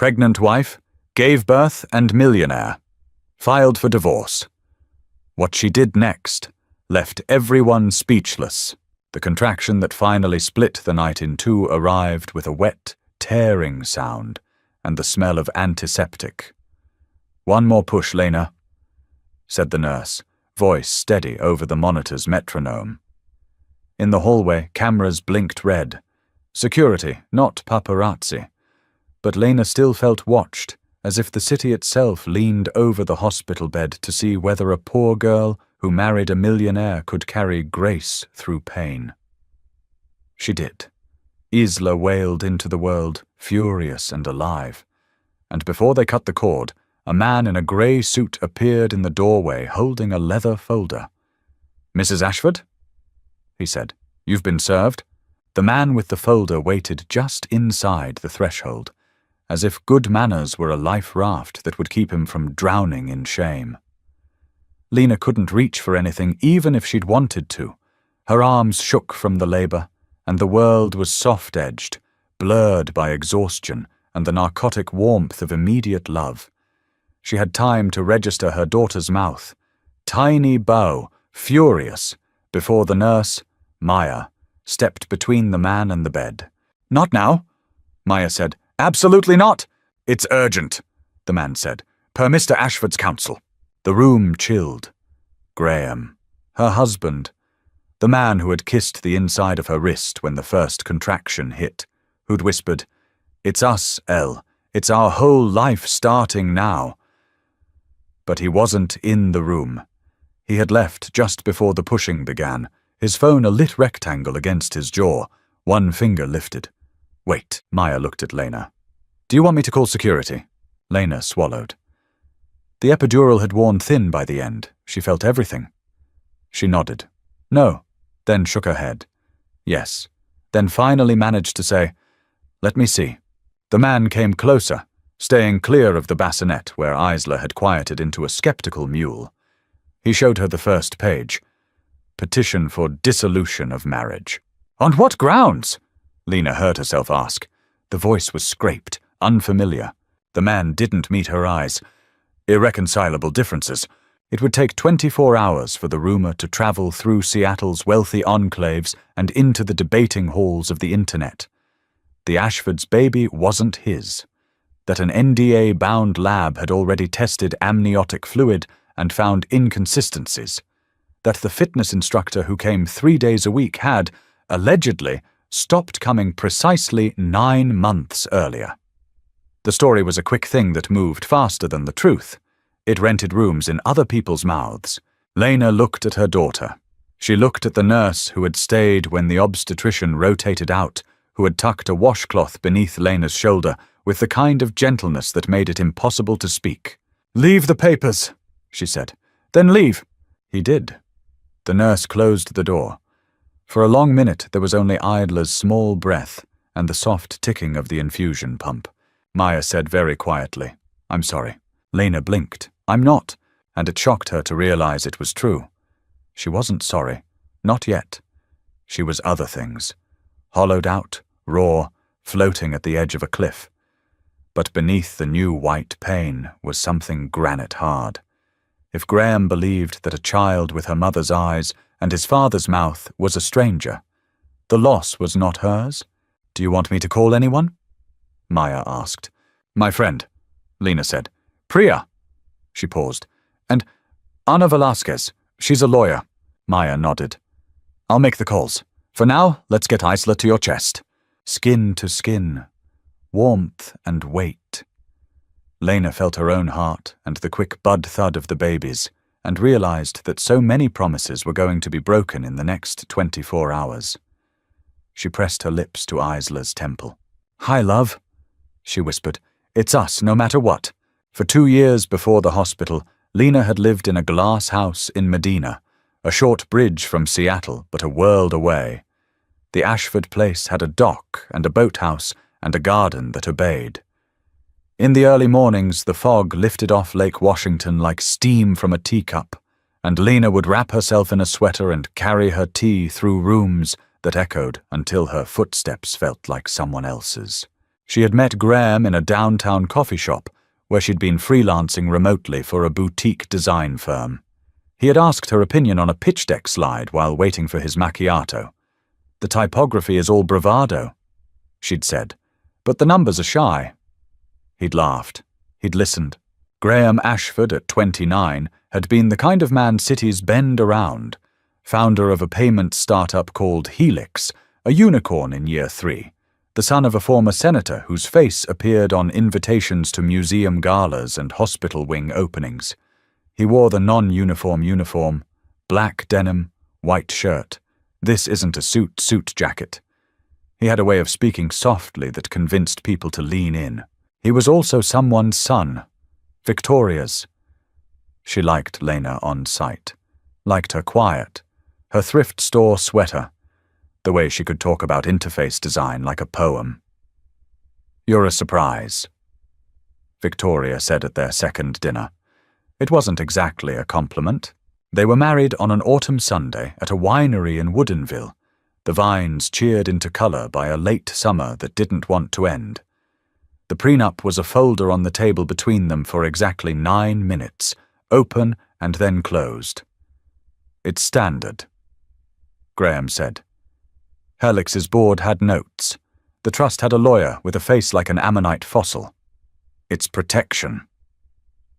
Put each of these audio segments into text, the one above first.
Pregnant wife, gave birth and millionaire. Filed for divorce. What she did next left everyone speechless. The contraction that finally split the night in two arrived with a wet, tearing sound and the smell of antiseptic. "One more push, Lena," said the nurse, voice steady over the monitor's metronome. In the hallway, cameras blinked red. Security, not paparazzi. But Lena still felt watched, as if the city itself leaned over the hospital bed to see whether a poor girl who married a millionaire could carry grace through pain. She did. Isla wailed into the world, furious and alive. And before they cut the cord, a man in a grey suit appeared in the doorway holding a leather folder. "Mrs. Ashford?" he said. "You've been served." The man with the folder waited just inside the threshold, as if good manners were a life raft that would keep him from drowning in shame. Lena couldn't reach for anything even if she'd wanted to. Her arms shook from the labor, and the world was soft-edged, blurred by exhaustion and the narcotic warmth of immediate love. She had time to register her daughter's mouth. Tiny bow, furious, before the nurse, Maya, stepped between the man and the bed. "Not now," Maya said. "Absolutely not." "It's urgent," the man said, "per Mr. Ashford's counsel." The room chilled. Graham, her husband, the man who had kissed the inside of her wrist when the first contraction hit, who'd whispered, "It's us, Elle. It's our whole life starting now." But he wasn't in the room. He had left just before the pushing began, his phone a lit rectangle against his jaw, one finger lifted. "Wait," Maya looked at Lena. "Do you want me to call security?" Lena swallowed. The epidural had worn thin by the end. She felt everything. She nodded. "No," then shook her head. "Yes," then finally managed to say, "Let me see." The man came closer, staying clear of the bassinet where Isla had quieted into a skeptical mule. He showed her the first page. Petition for dissolution of marriage. "On what grounds?" Lena heard herself ask. The voice was scraped, unfamiliar. The man didn't meet her eyes. Irreconcilable differences. It would take 24 hours for the rumor to travel through Seattle's wealthy enclaves and into the debating halls of the internet. The Ashford's baby wasn't his. That an NDA-bound lab had already tested amniotic fluid and found inconsistencies. That the fitness instructor who came 3 days a week had, allegedly, stopped coming precisely 9 months earlier. The story was a quick thing that moved faster than the truth. It rented rooms in other people's mouths. Lena looked at her daughter. She looked at the nurse who had stayed when the obstetrician rotated out, who had tucked a washcloth beneath Lena's shoulder with the kind of gentleness that made it impossible to speak. "Leave the papers," she said. "Then leave." He did. The nurse closed the door. For a long minute there was only Idla's small breath and the soft ticking of the infusion pump. Maya said very quietly, "I'm sorry." Lena blinked. "I'm not," and it shocked her to realize it was true. She wasn't sorry. Not yet. She was other things. Hollowed out, raw, floating at the edge of a cliff. But beneath the new white pain was something granite hard. If Graham believed that a child with her mother's eyes and his father's mouth was a stranger, the loss was not hers. "Do you want me to call anyone?" Maya asked. "My friend," Lena said. "Priya." She paused. "And Ana Velasquez. She's a lawyer." Maya nodded. "I'll make the calls. For now, let's get Isla to your chest." Skin to skin. Warmth and weight. Lena felt her own heart and the quick bud thud of the baby's, and realized that so many promises were going to be broken in the next 24 hours. She pressed her lips to Isla's temple. "Hi, love," she whispered. "It's us, no matter what." For 2 years before the hospital, Lena had lived in a glass house in Medina, a short bridge from Seattle, but a world away. The Ashford place had a dock and a boathouse and a garden that obeyed. In the early mornings, the fog lifted off Lake Washington like steam from a teacup, and Lena would wrap herself in a sweater and carry her tea through rooms that echoed until her footsteps felt like someone else's. She had met Graham in a downtown coffee shop where she'd been freelancing remotely for a boutique design firm. He had asked her opinion on a pitch deck slide while waiting for his macchiato. "The typography is all bravado," she'd said, "but the numbers are shy." He'd laughed. He'd listened. Graham Ashford, at 29, had been the kind of man cities bend around, founder of a payment startup called Helix, a unicorn in year 3, the son of a former senator whose face appeared on invitations to museum galas and hospital wing openings. He wore the non-uniform uniform, black denim, white shirt. This isn't a suit jacket. He had a way of speaking softly that convinced people to lean in. He was also someone's son, Victoria's. She liked Lena on sight, liked her quiet, her thrift store sweater, the way she could talk about interface design like a poem. "You're a surprise," Victoria said at their second dinner. It wasn't exactly a compliment. They were married on an autumn Sunday at a winery in Woodinville, the vines cheered into color by a late summer that didn't want to end. The prenup was a folder on the table between them for exactly 9 minutes, open and then closed. "It's standard," Graham said. Helix's board had notes. The trust had a lawyer with a face like an ammonite fossil. "It's protection."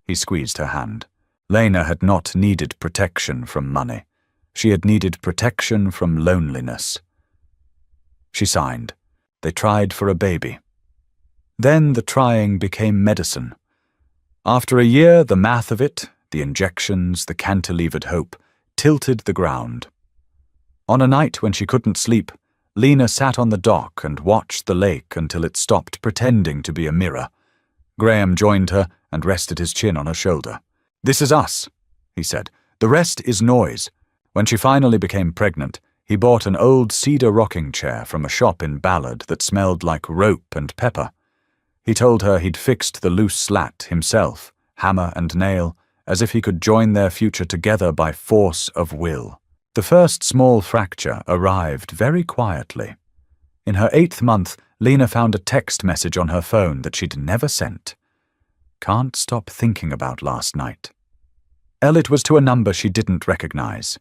He squeezed her hand. Lena had not needed protection from money. She had needed protection from loneliness. She signed. They tried for a baby. Then the trying became medicine. After a year, the math of it, the injections, the cantilevered hope, tilted the ground. On a night when she couldn't sleep, Lena sat on the dock and watched the lake until it stopped pretending to be a mirror. Graham joined her and rested his chin on her shoulder. "This is us," he said. "The rest is noise." When she finally became pregnant, he bought an old cedar rocking chair from a shop in Ballard that smelled like rope and pepper. He told her he'd fixed the loose slat himself, hammer and nail, as if he could join their future together by force of will. The first small fracture arrived very quietly. In her 8th month, Lena found a text message on her phone that she'd never sent. "Can't stop thinking about last night." It was to a number she didn't recognize.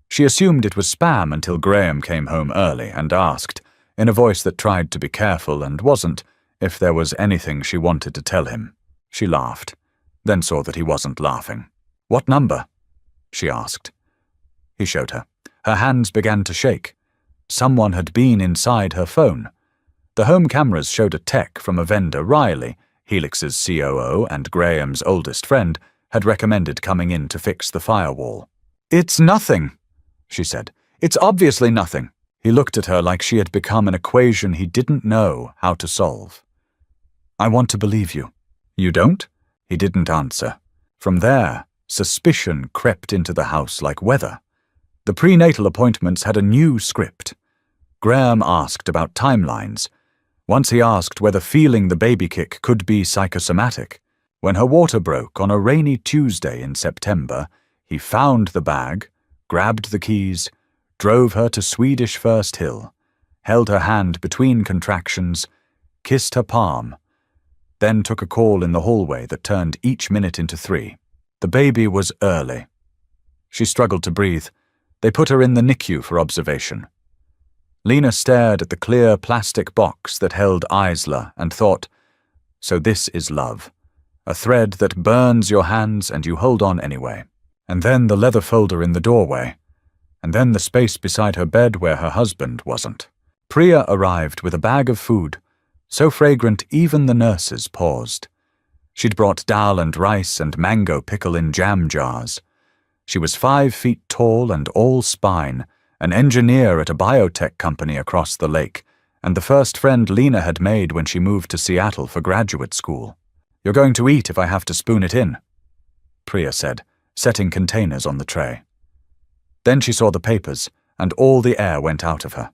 She assumed it was spam until Graham came home early and asked, in a voice that tried to be careful and wasn't, if there was anything she wanted to tell him. She laughed, then saw that he wasn't laughing. "What number?" she asked. He showed her. Her hands began to shake. Someone had been inside her phone. The home cameras showed a tech from a vendor Riley, Helix's COO and Graham's oldest friend, had recommended coming in to fix the firewall. "It's nothing," she said. "It's obviously nothing." He looked at her like she had become an equation he didn't know how to solve. "I want to believe you." "You don't?" He didn't answer. From there, suspicion crept into the house like weather. The prenatal appointments had a new script. Graham asked about timelines. Once he asked whether feeling the baby kick could be psychosomatic. When her water broke on a rainy Tuesday in September, he found the bag, grabbed the keys, drove her to Swedish First Hill, held her hand between contractions, kissed her palm, then took a call in the hallway that turned each minute into 3. The baby was early. She struggled to breathe. They put her in the NICU for observation. Lena stared at the clear plastic box that held Isla and thought, so this is love. A thread that burns your hands and you hold on anyway. And then the leather folder in the doorway. And then the space beside her bed where her husband wasn't. Priya arrived with a bag of food, so fragrant even the nurses paused. She'd brought dal and rice and mango pickle in jam jars. She was 5 feet tall and all spine, an engineer at a biotech company across the lake, and the first friend Lena had made when she moved to Seattle for graduate school. "You're going to eat if I have to spoon it in," Priya said, setting containers on the tray. Then she saw the papers, and all the air went out of her.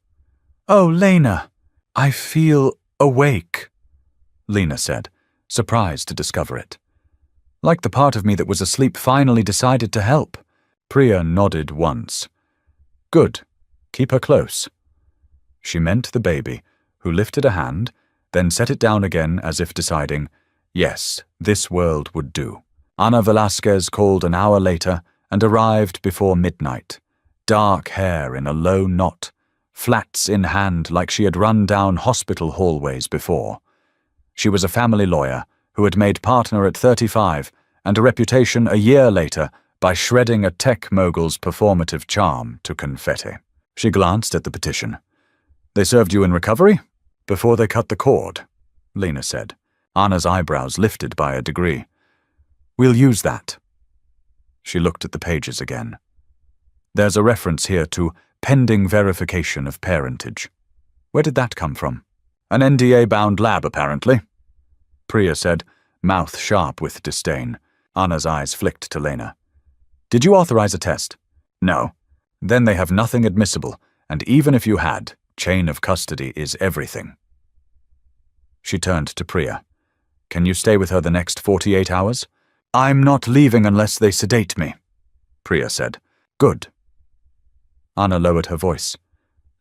"Oh, Lena, I feel awake," Lena said, surprised to discover it. Like the part of me that was asleep finally decided to help. Priya nodded once. "Good. Keep her close." She meant the baby, who lifted a hand, then set it down again as if deciding, yes, this world would do. Ana Velasquez called an hour later and arrived before midnight. Dark hair in a low knot, flats in hand like she had run down hospital hallways before. She was a family lawyer who had made partner at 35 and a reputation a year later by shredding a tech mogul's performative charm to confetti. She glanced at the petition. "They served you in recovery? Before they cut the cord," Lena said. Anna's eyebrows lifted by a degree. "We'll use that." She looked at the pages again. "There's a reference here to pending verification of parentage. Where did that come from?" "An NDA-bound lab, apparently," Priya said, mouth sharp with disdain. Anna's eyes flicked to Lena. "Did you authorize a test?" "No." "Then they have nothing admissible, and even if you had, chain of custody is everything." She turned to Priya. "Can you stay with her the next 48 hours?" "I'm not leaving unless they sedate me," Priya said. "Good." Anna lowered her voice.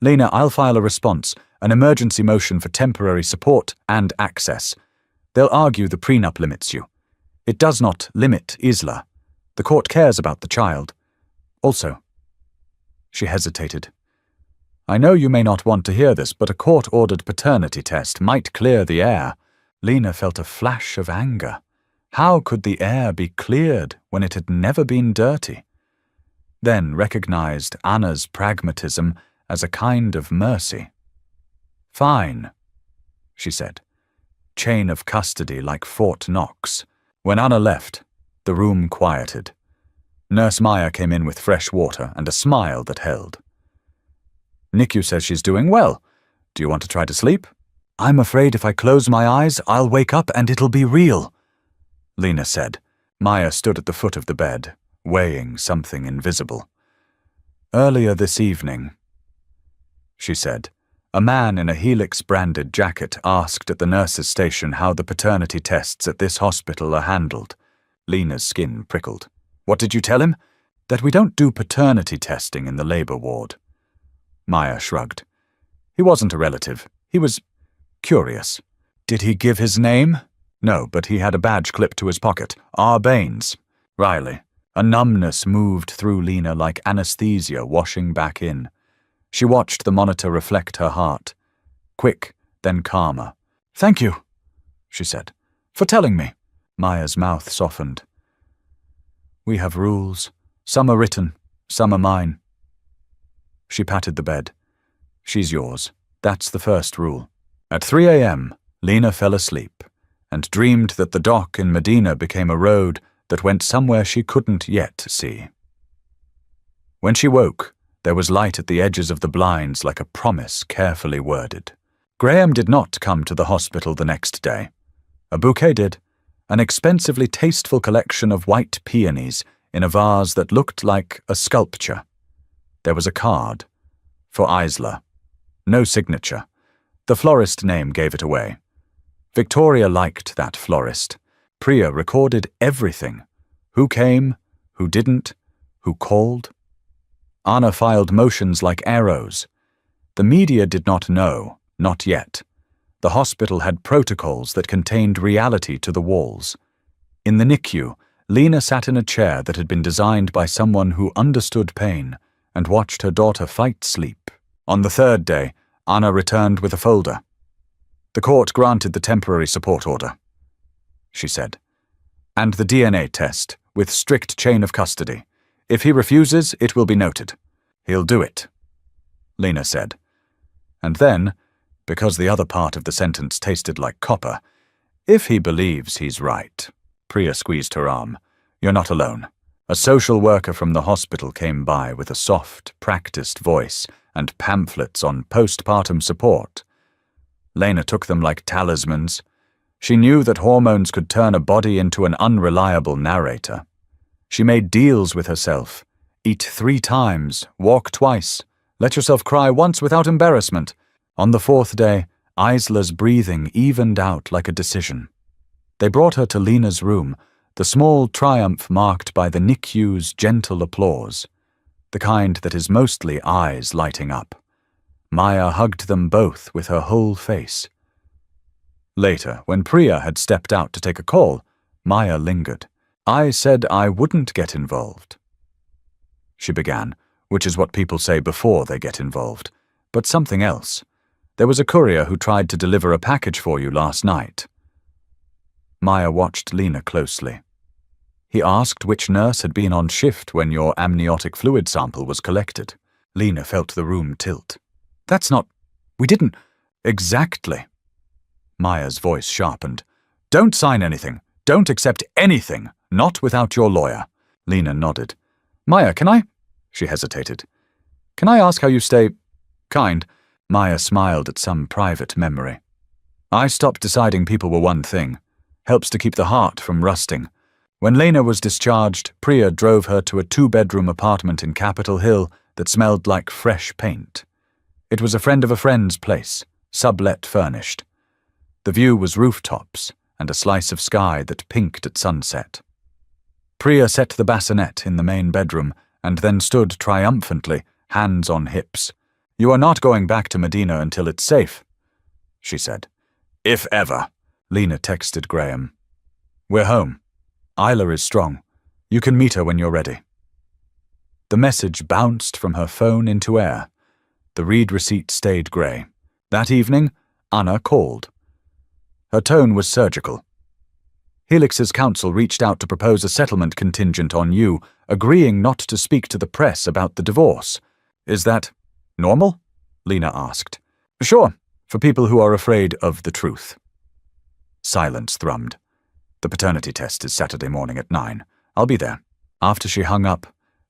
"Lena, I'll file a response, an emergency motion for temporary support and access. They'll argue the prenup limits you. It does not limit Isla. The court cares about the child. Also," she hesitated, "I know you may not want to hear this, but a court-ordered paternity test might clear the air." Lena felt a flash of anger. How could the air be cleared when it had never been dirty? Then recognized Anna's pragmatism as a kind of mercy. "Fine," she said. "Chain of custody like Fort Knox." When Anna left, the room quieted. Nurse Maya came in with fresh water and a smile that held. "NICU says she's doing well. Do you want to try to sleep?" "I'm afraid if I close my eyes, I'll wake up and it'll be real," Lena said. Maya stood at the foot of the bed, weighing something invisible. "Earlier this evening," she said, a man in a Helix-branded jacket asked at the nurse's station how the paternity tests at this hospital are handled. Lena's skin prickled. "What did you tell him?" "That we don't do paternity testing in the labor ward." Maya shrugged. "He wasn't a relative. He was curious." "Did he give his name?" "No, but he had a badge clipped to his pocket. R. Baines." "Riley." A numbness moved through Lena like anesthesia washing back in. She watched the monitor reflect her heart. Quick, then calmer. "Thank you," she said, "for telling me." Maya's mouth softened. "We have rules. Some are written, some are mine." She patted the bed. "She's yours. That's the first rule." At 3 a.m., Lena fell asleep and dreamed that the dock in Medina became a road that went somewhere she couldn't yet see. When she woke, there was light at the edges of the blinds like a promise carefully worded. Graham did not come to the hospital the next day. A bouquet did, an expensively tasteful collection of white peonies in a vase that looked like a sculpture. There was a card. For Isla. No signature. The florist name gave it away. Victoria liked that florist. Priya recorded everything. Who came, who didn't, who called. Anna filed motions like arrows. The media did not know, not yet. The hospital had protocols that contained reality to the walls. In the NICU, Lena sat in a chair that had been designed by someone who understood pain and watched her daughter fight sleep. On the third day, Anna returned with a folder. "The court granted the temporary support order," she said, "and the DNA test with strict chain of custody. If he refuses, it will be noted. He'll do it," Lena said. And then, because the other part of the sentence tasted like copper, "if he believes he's right." Priya squeezed her arm. "You're not alone." A social worker from the hospital came by with a soft, practiced voice and pamphlets on postpartum support. Lena took them like talismans. She knew that hormones could turn a body into an unreliable narrator. She made deals with herself. Eat 3 times, walk twice, let yourself cry once without embarrassment. On the 4th day, Isla's breathing evened out like a decision. They brought her to Lena's room, the small triumph marked by the NICU's gentle applause, the kind that is mostly eyes lighting up. Maya hugged them both with her whole face. Later, when Priya had stepped out to take a call, Maya lingered. "I said I wouldn't get involved," she began, which is what people say before they get involved. "But something else. There was a courier who tried to deliver a package for you last night." Maya watched Lena closely. "He asked which nurse had been on shift when your amniotic fluid sample was collected." Lena felt the room tilt. "That's not... We didn't... Exactly." Maya's voice sharpened. "Don't sign anything. Don't accept anything. Not without your lawyer." Lena nodded. "Maya, can I..." She hesitated. "Can I ask how you stay... kind?" Maya smiled at some private memory. "I stopped deciding people were one thing. Helps to keep the heart from rusting. When Lena was discharged, Priya drove her to a 2-bedroom apartment in Capitol Hill that smelled like fresh paint. It was a friend of a friend's place, sublet furnished. The view was rooftops and a slice of sky that pinked at sunset. Priya set the bassinet in the main bedroom and then stood triumphantly, hands on hips. "You are not going back to Medina until it's safe," she said. "If ever," Lena texted Graham. "We're home. Isla is strong. You can meet her when you're ready." The message bounced from her phone into air. The read receipt stayed grey. That evening, Anna called. Her tone was surgical. "Helix's counsel reached out to propose a settlement contingent on you, agreeing not to speak to the press about the divorce. Is that normal?" Lena asked. "Sure, for people who are afraid of the truth." Silence thrummed. "The paternity test is Saturday morning at 9. I'll be there." After she hung up,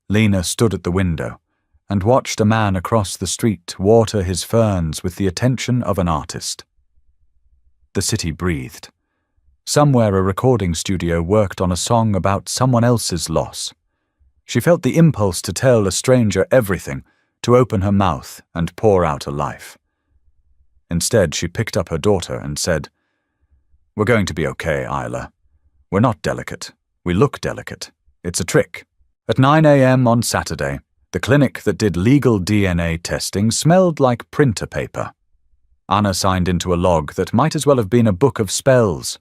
Lena stood at the window and watched a man across the street water his ferns with the attention of an artist. The city breathed. Somewhere a recording studio worked on a song about someone else's loss. She felt the impulse to tell a stranger everything, to open her mouth and pour out a life. Instead, she picked up her daughter and said, "We're going to be okay, Isla. We're not delicate. We look delicate. It's a trick." At 9 a.m. on Saturday, the clinic that did legal DNA testing smelled like printer paper. Anna signed into a log that might as well have been a book of spells.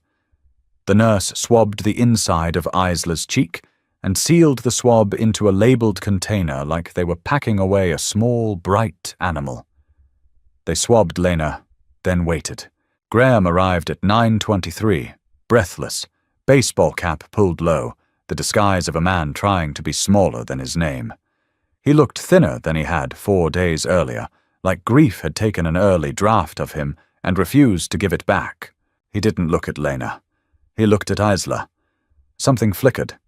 The nurse swabbed the inside of Isla's cheek and sealed the swab into a labeled container like they were packing away a small, bright animal. They swabbed Lena, then waited. Graham arrived at 9:23, breathless, baseball cap pulled low, the disguise of a man trying to be smaller than his name. He looked thinner than he had 4 days earlier, like grief had taken an early draft of him and refused to give it back. He didn't look at Lena. He looked at Isla. Something flickered.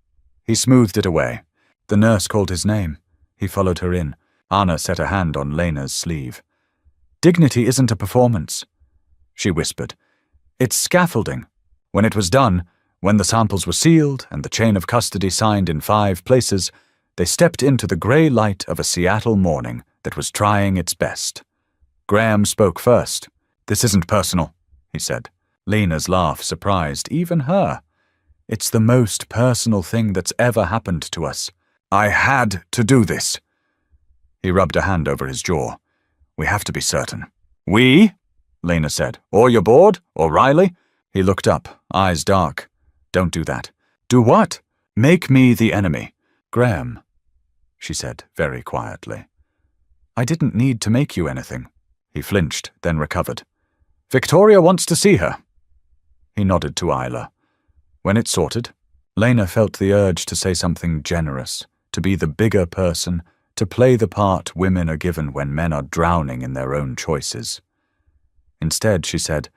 He smoothed it away. The nurse called his name. He followed her in. Anna set a hand on Lena's sleeve. "Dignity isn't a performance," she whispered. "It's scaffolding. When it was done, when the samples were sealed and the chain of custody signed in 5 places, they stepped into the grey light of a Seattle morning that was trying its best." Graham spoke first. "This isn't personal," he said. Lena's laugh surprised even her. "It's the most personal thing that's ever happened to us. I had to do this." He rubbed a hand over his jaw. "We have to be certain." "We?" Lena said. "Or your board? Or Riley?" He looked up, eyes dark. "Don't do that." "Do what?" "Make me the enemy." "Graham," she said very quietly. "I didn't need to make you anything." He flinched, then recovered. "Victoria wants to see her." He nodded to Isla. When it sorted, Lena felt the urge to say something generous, to be the bigger person, to play the part women are given when men are drowning in their own choices. Instead, she said,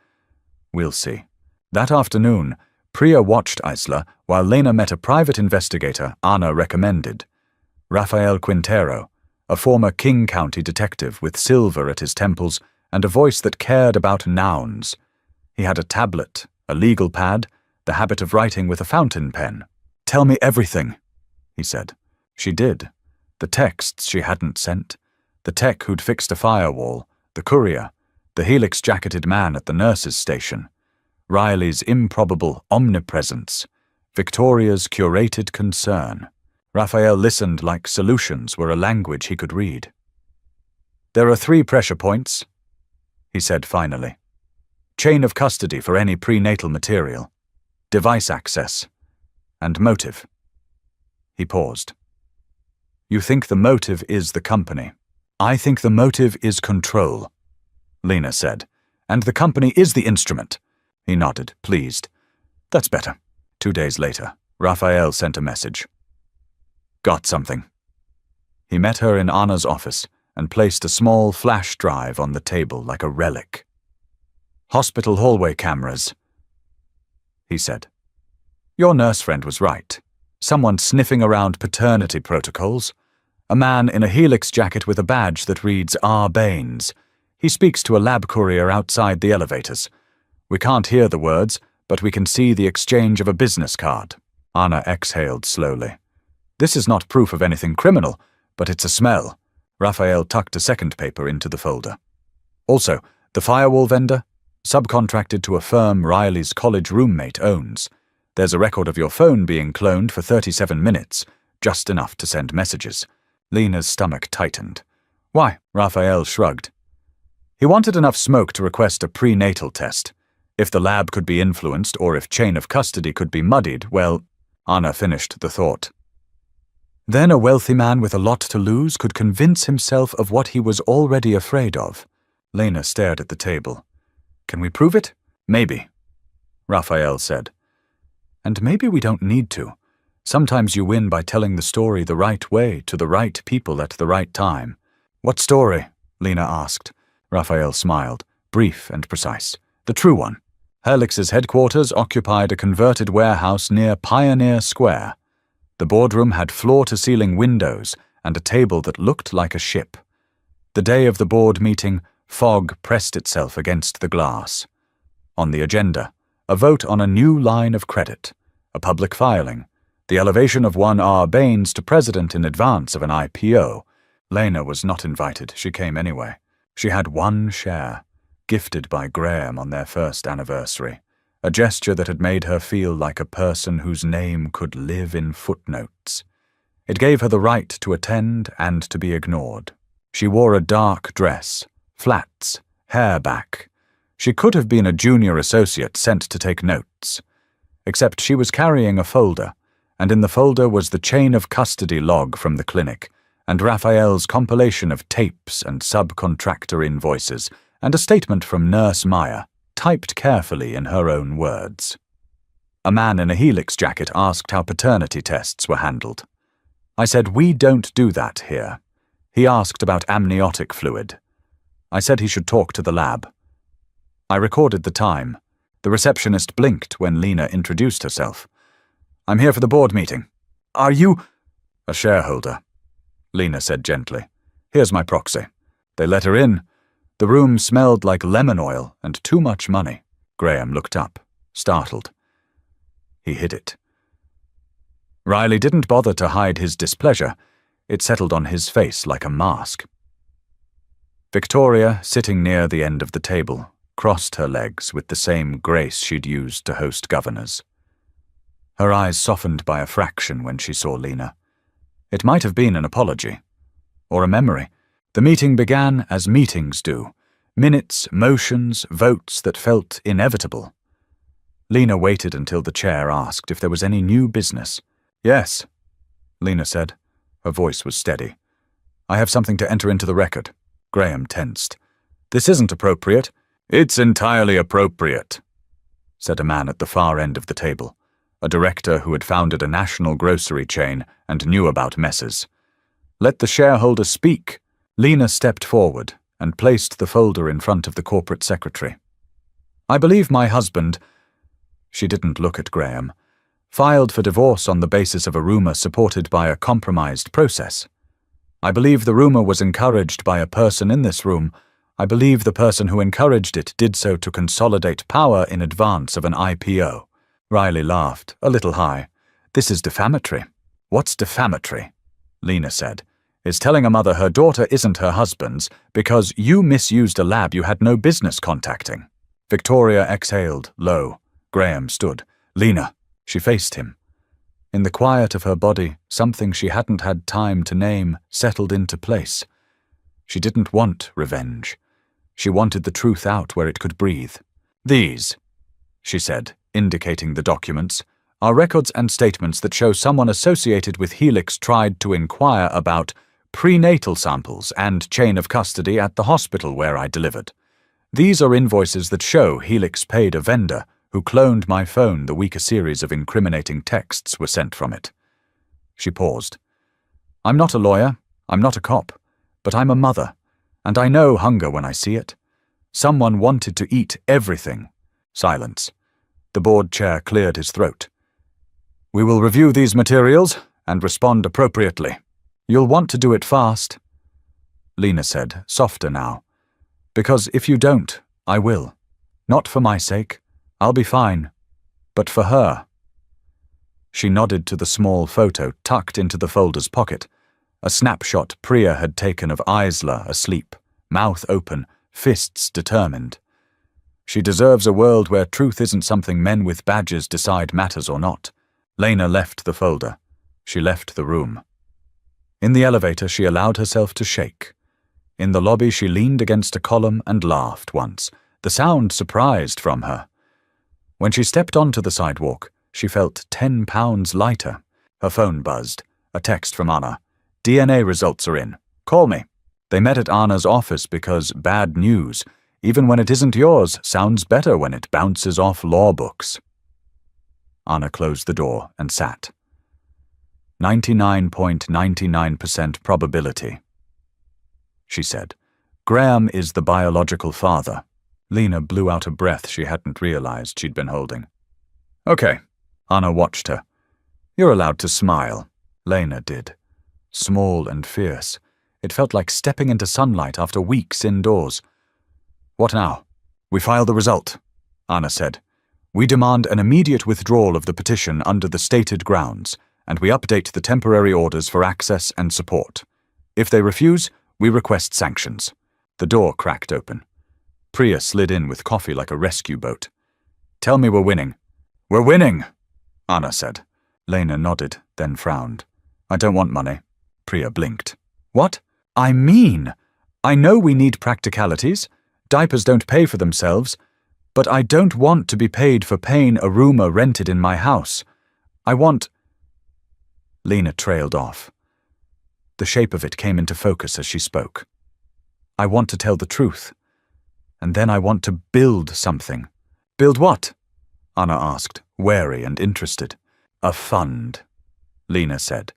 "We'll see." That afternoon, Priya watched Isla while Lena met a private investigator Anna recommended, Rafael Quintero, a former King County detective with silver at his temples and a voice that cared about nouns. He had a tablet, a legal pad, the habit of writing with a fountain pen. "Tell me everything," he said. She did. The texts she hadn't sent, the tech who'd fixed a firewall, the courier, the helix-jacketed man at the nurse's station, Riley's improbable omnipresence, Victoria's curated concern. Raphael listened like solutions were a language he could read. "There are 3 pressure points," he said finally. chain of custody for any prenatal material, device access, and motive. He paused. You think the motive is the company. I think the motive is control, Lena said, and the company is the instrument. He nodded, pleased. That's better. 2 days later, Raphael sent a message. Got something. He met her in Anna's office and placed a small flash drive on the table like a relic. Hospital hallway cameras, he said. Your nurse friend was right. Someone sniffing around paternity protocols. A man in a Helix jacket with a badge that reads R. Baines. He speaks to a lab courier outside the elevators. We can't hear the words, but we can see the exchange of a business card. Anna exhaled slowly. This is not proof of anything criminal, but it's a smell. Raphael tucked a second paper into the folder. Also, the firewall vendor, subcontracted to a firm Riley's college roommate owns. There's a record of your phone being cloned for 37 minutes, just enough to send messages. Lena's stomach tightened. Why? Raphael shrugged. He wanted enough smoke to request a prenatal test. If the lab could be influenced or if chain of custody could be muddied, well, Anna finished the thought. Then a wealthy man with a lot to lose could convince himself of what he was already afraid of. Lena stared at the table. Can we prove it? Maybe, Raphael said. And maybe we don't need to. Sometimes you win by telling the story the right way to the right people at the right time. What story? Lena asked. Raphael smiled, brief and precise. The true one. Helix's headquarters occupied a converted warehouse near Pioneer Square. The boardroom had floor-to-ceiling windows and a table that looked like a ship. The day of the board meeting, fog pressed itself against the glass. On the agenda, a vote on a new line of credit, a public filing, the elevation of one R. Baines to president in advance of an IPO. Lena was not invited. She came anyway. She had 1 share, gifted by Graham on their first anniversary, a gesture that had made her feel like a person whose name could live in footnotes. It gave her the right to attend and to be ignored. She wore a dark dress, flats, hair back. She could have been a junior associate sent to take notes. Except she was carrying a folder, and in the folder was the chain of custody log from the clinic, and Raphael's compilation of tapes and subcontractor invoices, and a statement from Nurse Meyer, typed carefully in her own words. A man in a Helix jacket asked how paternity tests were handled. I said, we don't do that here. He asked about amniotic fluid. I said he should talk to the lab. I recorded the time. The receptionist blinked when Lena introduced herself. I'm here for the board meeting. Are you... A shareholder, Lena said gently. Here's my proxy. They let her in. The room smelled like lemon oil and too much money. Graham looked up, startled. He hid it. Riley didn't bother to hide his displeasure. It settled on his face like a mask. Victoria, sitting near the end of the table, crossed her legs with the same grace she'd used to host governors. Her eyes softened by a fraction when she saw Lena. It might have been an apology, or a memory. The meeting began as meetings do, minutes, motions, votes that felt inevitable. Lena waited until the chair asked if there was any new business. Yes, Lena said. Her voice was steady. I have something to enter into the record. Graham tensed. This isn't appropriate. It's entirely appropriate, said a man at the far end of the table, a director who had founded a national grocery chain and knew about messes. Let the shareholder speak. Lena stepped forward and placed the folder in front of the corporate secretary. I believe my husband, she didn't look at Graham, filed for divorce on the basis of a rumor supported by a compromised process. I believe the rumor was encouraged by a person in this room. I believe the person who encouraged it did so to consolidate power in advance of an IPO. Riley laughed, a little high. This is defamatory. What's defamatory? Lena said. Is telling a mother her daughter isn't her husband's because you misused a lab you had no business contacting. Victoria exhaled, low. Graham stood. Lena. She faced him. In the quiet of her body, something she hadn't had time to name settled into place. She didn't want revenge. She wanted the truth out where it could breathe. These, she said, indicating the documents, are records and statements that show someone associated with Helix tried to inquire about prenatal samples and chain of custody at the hospital where I delivered. These are invoices that show Helix paid a vendor who cloned my phone the week a series of incriminating texts were sent from it. She paused. I'm not a lawyer, I'm not a cop, but I'm a mother, and I know hunger when I see it. Someone wanted to eat everything. Silence. The board chair cleared his throat. We will review these materials and respond appropriately. You'll want to do it fast, Lena said, softer now. Because if you don't, I will. Not for my sake. I'll be fine. But for her. She nodded to the small photo tucked into the folder's pocket, a snapshot Priya had taken of Isla asleep, mouth open, fists determined. She deserves a world where truth isn't something men with badges decide matters or not. Lena left the folder. She left the room. In the elevator, she allowed herself to shake. In the lobby, she leaned against a column and laughed once, the sound surprised from her. When she stepped onto the sidewalk, she felt 10 pounds lighter. Her phone buzzed. A text from Anna. DNA results are in. Call me. They met at Anna's office because bad news, even when it isn't yours, sounds better when it bounces off law books. Anna closed the door and sat. 99.99% probability, she said. Graham is the biological father. Lena blew out a breath she hadn't realized she'd been holding. Okay. Anna watched her. You're allowed to smile. Lena did. Small and fierce. It felt like stepping into sunlight after weeks indoors. What now? We file the result, Anna said. We demand an immediate withdrawal of the petition under the stated grounds, and we update the temporary orders for access and support. If they refuse, we request sanctions. The door cracked open. Priya slid in with coffee like a rescue boat. Tell me we're winning. We're winning, Anna said. Lena nodded, then frowned. I don't want money. Priya blinked. What? I know we need practicalities. Diapers don't pay for themselves. But I don't want to be paid for paying a roomer rented in my house. I want... Lena trailed off. The shape of it came into focus as she spoke. I want to tell the truth. And then I want to build something. Build what? Anna asked, wary and interested. A fund, Lena said.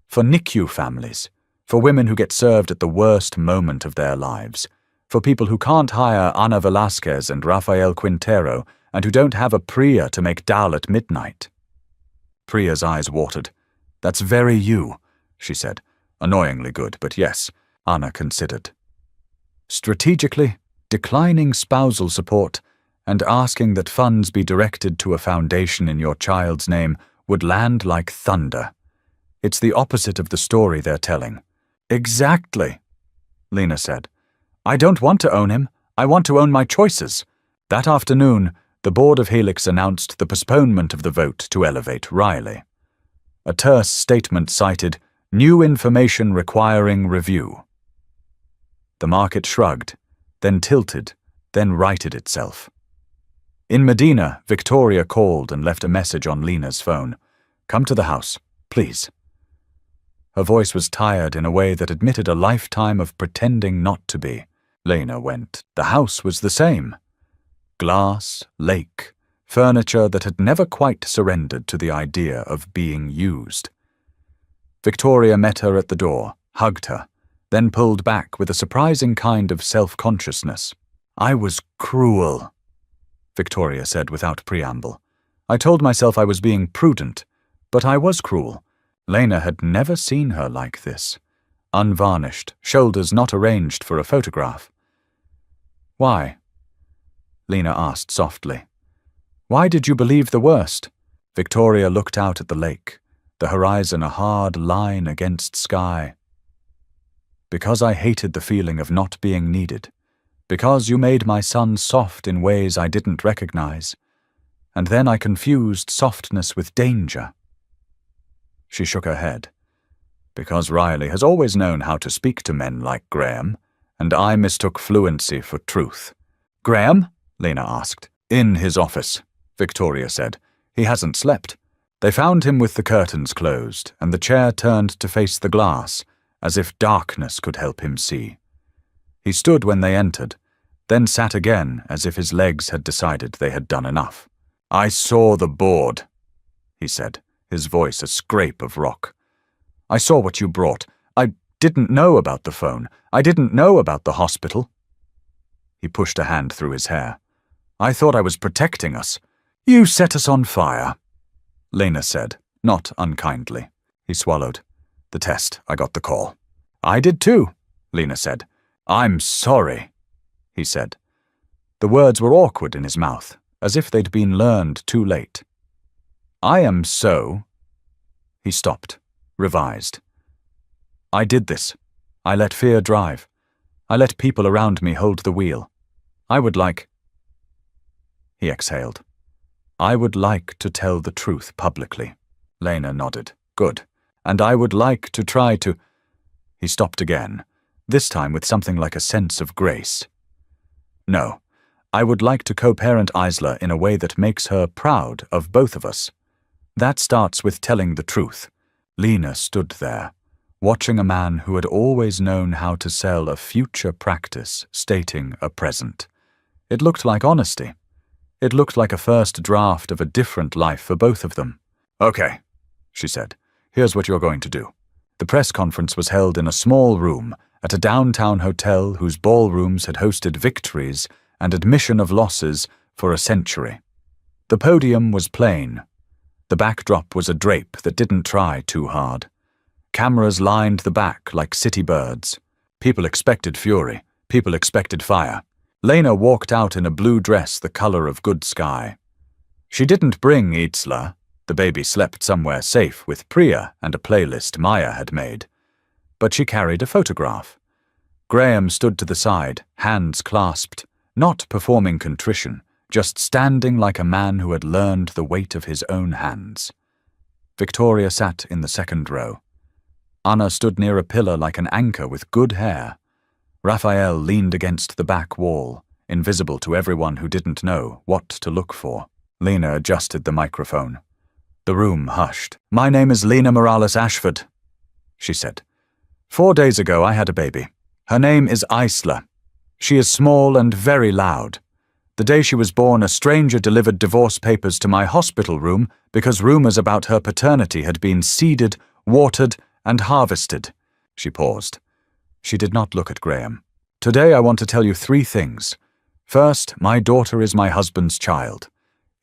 For NICU families. For women who get served at the worst moment of their lives. For people who can't hire Ana Velasquez and Rafael Quintero and who don't have a Priya to make dal at midnight. Priya's eyes watered. That's very you, she said. Annoyingly good, but yes, Anna considered. Strategically, declining spousal support and asking that funds be directed to a foundation in your child's name would land like thunder. It's the opposite of the story they're telling. Exactly, Lena said. I don't want to own him. I want to own my choices. That afternoon, the board of Helix announced the postponement of the vote to elevate Riley. A terse statement cited, new information requiring review. The market shrugged, then tilted, then righted itself. In Medina, Victoria called and left a message on Lena's phone. Come to the house, please. Her voice was tired in a way that admitted a lifetime of pretending not to be. Lena went. The house was the same. Glass, lake, furniture that had never quite surrendered to the idea of being used. Victoria met her at the door, hugged her, then pulled back with a surprising kind of self-consciousness. I was cruel, Victoria said without preamble. I told myself I was being prudent, but I was cruel. Lena had never seen her like this. Unvarnished, shoulders not arranged for a photograph. Why? Lena asked softly. Why did you believe the worst? Victoria looked out at the lake, the horizon a hard line against sky. Because I hated the feeling of not being needed. Because you made my son soft in ways I didn't recognize. And then I confused softness with danger. She shook her head. Because Riley has always known how to speak to men like Graham, and I mistook fluency for truth. Graham? Lena asked. In his office, Victoria said. He hasn't slept. They found him with the curtains closed and the chair turned to face the glass, as if darkness could help him see. He stood when they entered, then sat again as if his legs had decided they had done enough. I saw the board, he said, his voice a scrape of rock. I saw what you brought. I didn't know about the phone. I didn't know about the hospital. He pushed a hand through his hair. I thought I was protecting us. You set us on fire, Lena said, not unkindly. He swallowed. The test, I got the call. I did too, Lena said. I'm sorry, he said. The words were awkward in his mouth, as if they'd been learned too late. I am so... He stopped, revised. I did this. I let fear drive. I let people around me hold the wheel. I would like... He exhaled. I would like to tell the truth publicly. Lena nodded. Good. And I would like to try to... He stopped again, this time with something like a sense of grace. No, I would like to co-parent Isla in a way that makes her proud of both of us. That starts with telling the truth. Lena stood there, watching a man who had always known how to sell a future practice stating a present. It looked like honesty. It looked like a first draft of a different life for both of them. Okay, she said. Here's what you're going to do. The press conference was held in a small room at a downtown hotel whose ballrooms had hosted victories and admission of losses for a century. The podium was plain. The backdrop was a drape that didn't try too hard. Cameras lined the back like city birds. People expected fury. People expected fire. Lena walked out in a blue dress the color of good sky. She didn't bring Itzla. The baby slept somewhere safe with Priya and a playlist Maya had made. But she carried a photograph. Graham stood to the side, hands clasped, not performing contrition, just standing like a man who had learned the weight of his own hands. Victoria sat in the second row. Anna stood near a pillar like an anchor with good hair. Raphael leaned against the back wall, invisible to everyone who didn't know what to look for. Lena adjusted the microphone. The room hushed. My name is Lena Morales Ashford, she said. 4 days ago I had a baby. Her name is Isla. She is small and very loud. The day she was born, a stranger delivered divorce papers to my hospital room because rumors about her paternity had been seeded, watered, and harvested. She paused. She did not look at Graham. Today I want to tell you 3 things. First, my daughter is my husband's child.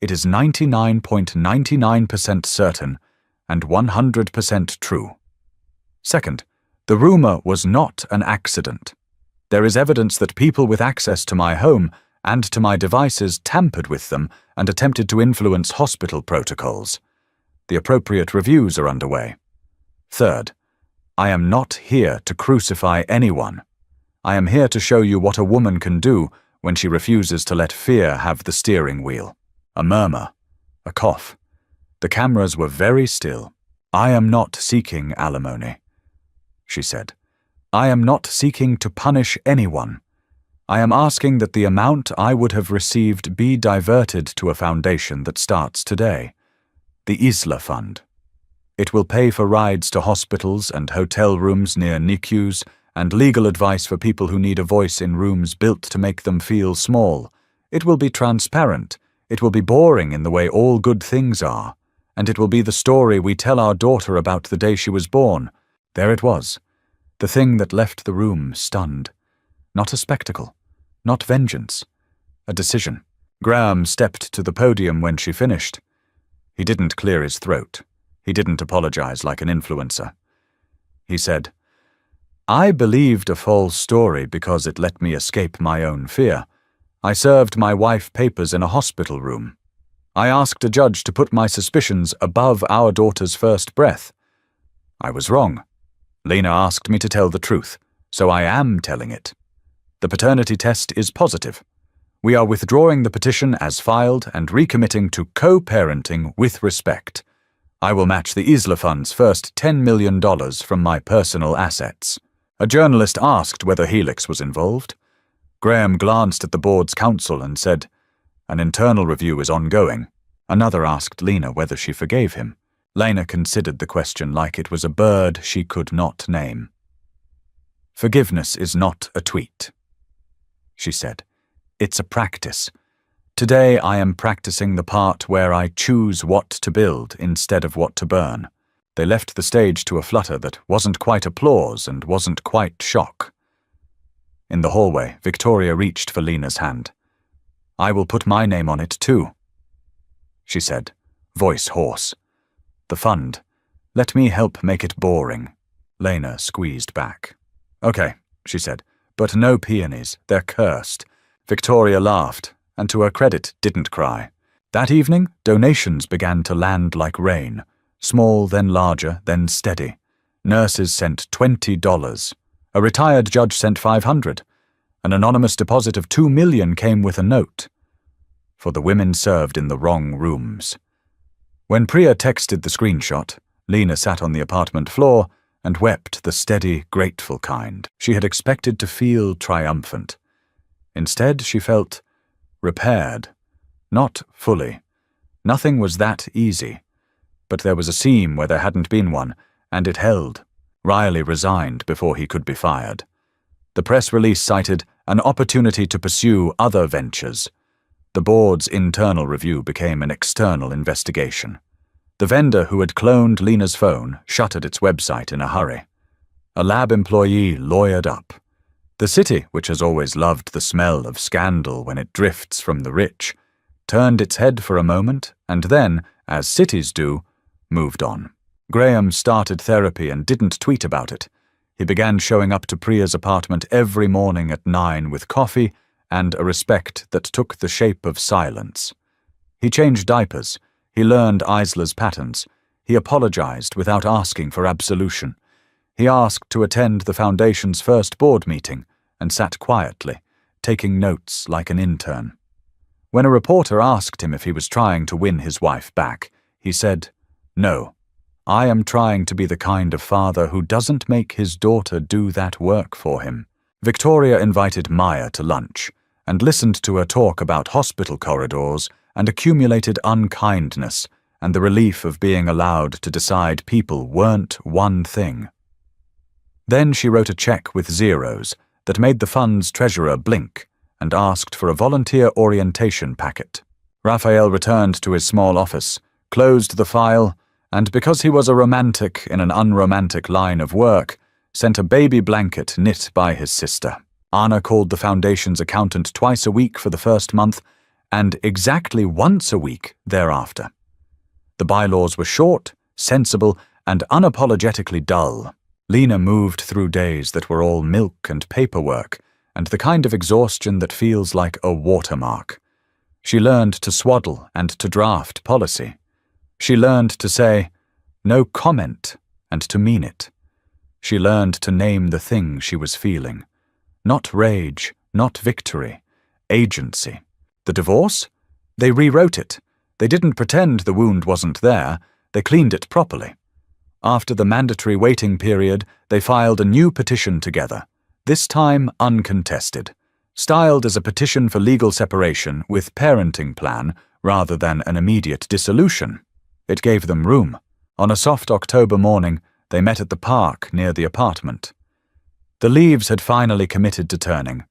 It is 99.99% certain and 100% true. Second, the rumor was not an accident. There is evidence that people with access to my home and to my devices tampered with them and attempted to influence hospital protocols. The appropriate reviews are underway. Third, I am not here to crucify anyone. I am here to show you what a woman can do when she refuses to let fear have the steering wheel. A murmur, a cough. The cameras were very still. I am not seeking alimony, she said. I am not seeking to punish anyone. I am asking that the amount I would have received be diverted to a foundation that starts today, the Isla Fund. It will pay for rides to hospitals and hotel rooms near NICUs and legal advice for people who need a voice in rooms built to make them feel small. It will be transparent. It will be boring in the way all good things are. And it will be the story we tell our daughter about the day she was born. There it was. The thing that left the room stunned. Not a spectacle. Not vengeance. A decision. Graham stepped to the podium when she finished. He didn't clear his throat. He didn't apologize like an influencer. He said, I believed a false story because it let me escape my own fear. I served my wife papers in a hospital room. I asked a judge to put my suspicions above our daughter's first breath. I was wrong. Lena asked me to tell the truth, so I am telling it. The paternity test is positive. We are withdrawing the petition as filed and recommitting to co-parenting with respect. I will match the Isla Fund's first $10 million from my personal assets. A journalist asked whether Helix was involved. Graham glanced at the board's counsel and said, An internal review is ongoing. Another asked Lena whether she forgave him. Lena considered the question like it was a bird she could not name. Forgiveness is not a tweet, she said. It's a practice. Today I am practicing the part where I choose what to build instead of what to burn. They left the stage to a flutter that wasn't quite applause and wasn't quite shock. In the hallway, Victoria reached for Lena's hand. I will put my name on it too, she said, voice hoarse. The fund. Let me help make it boring. Lena squeezed back. Okay, she said, but no peonies. They're cursed. Victoria laughed, and to her credit, didn't cry. That evening, donations began to land like rain. Small, then larger, then steady. Nurses sent $20. A retired judge sent $500. An anonymous deposit of $2 million came with a note. For the women served in the wrong rooms. When Priya texted the screenshot, Lena sat on the apartment floor and wept the steady, grateful kind. She had expected to feel triumphant. Instead, she felt repaired. Not fully. Nothing was that easy. But there was a seam where there hadn't been one, and it held. Riley resigned before he could be fired. The press release cited an opportunity to pursue other ventures. The board's internal review became an external investigation. The vendor who had cloned Lena's phone shuttered its website in a hurry. A lab employee lawyered up. The city, which has always loved the smell of scandal when it drifts from the rich, turned its head for a moment and then, as cities do, moved on. Graham started therapy and didn't tweet about it. He began showing up to Priya's apartment every morning at 9 with coffee and a respect that took the shape of silence. He changed diapers. He learned Isla's patterns. He apologized without asking for absolution. He asked to attend the Foundation's first board meeting and sat quietly, taking notes like an intern. When a reporter asked him if he was trying to win his wife back, he said, "No, I am trying to be the kind of father who doesn't make his daughter do that work for him." Victoria invited Maya to lunch and listened to her talk about hospital corridors and accumulated unkindness and the relief of being allowed to decide people weren't one thing. Then she wrote a check with zeros that made the fund's treasurer blink and asked for a volunteer orientation packet. Raphael returned to his small office, closed the file, and because he was a romantic in an unromantic line of work, sent a baby blanket knit by his sister. Anna called the Foundation's accountant twice a week for the first month, and exactly once a week thereafter. The bylaws were short, sensible, and unapologetically dull. Lena moved through days that were all milk and paperwork, and the kind of exhaustion that feels like a watermark. She learned to swaddle and to draft policy. She learned to say, "No comment," and to mean it. She learned to name the thing she was feeling. Not rage, not victory, agency. The divorce? They rewrote it. They didn't pretend the wound wasn't there. They cleaned it properly. After the mandatory waiting period, they filed a new petition together, this time uncontested, styled as a petition for legal separation with parenting plan rather than an immediate dissolution. It gave them room. On a soft October morning, they met at the park near the apartment. The leaves had finally committed to turning.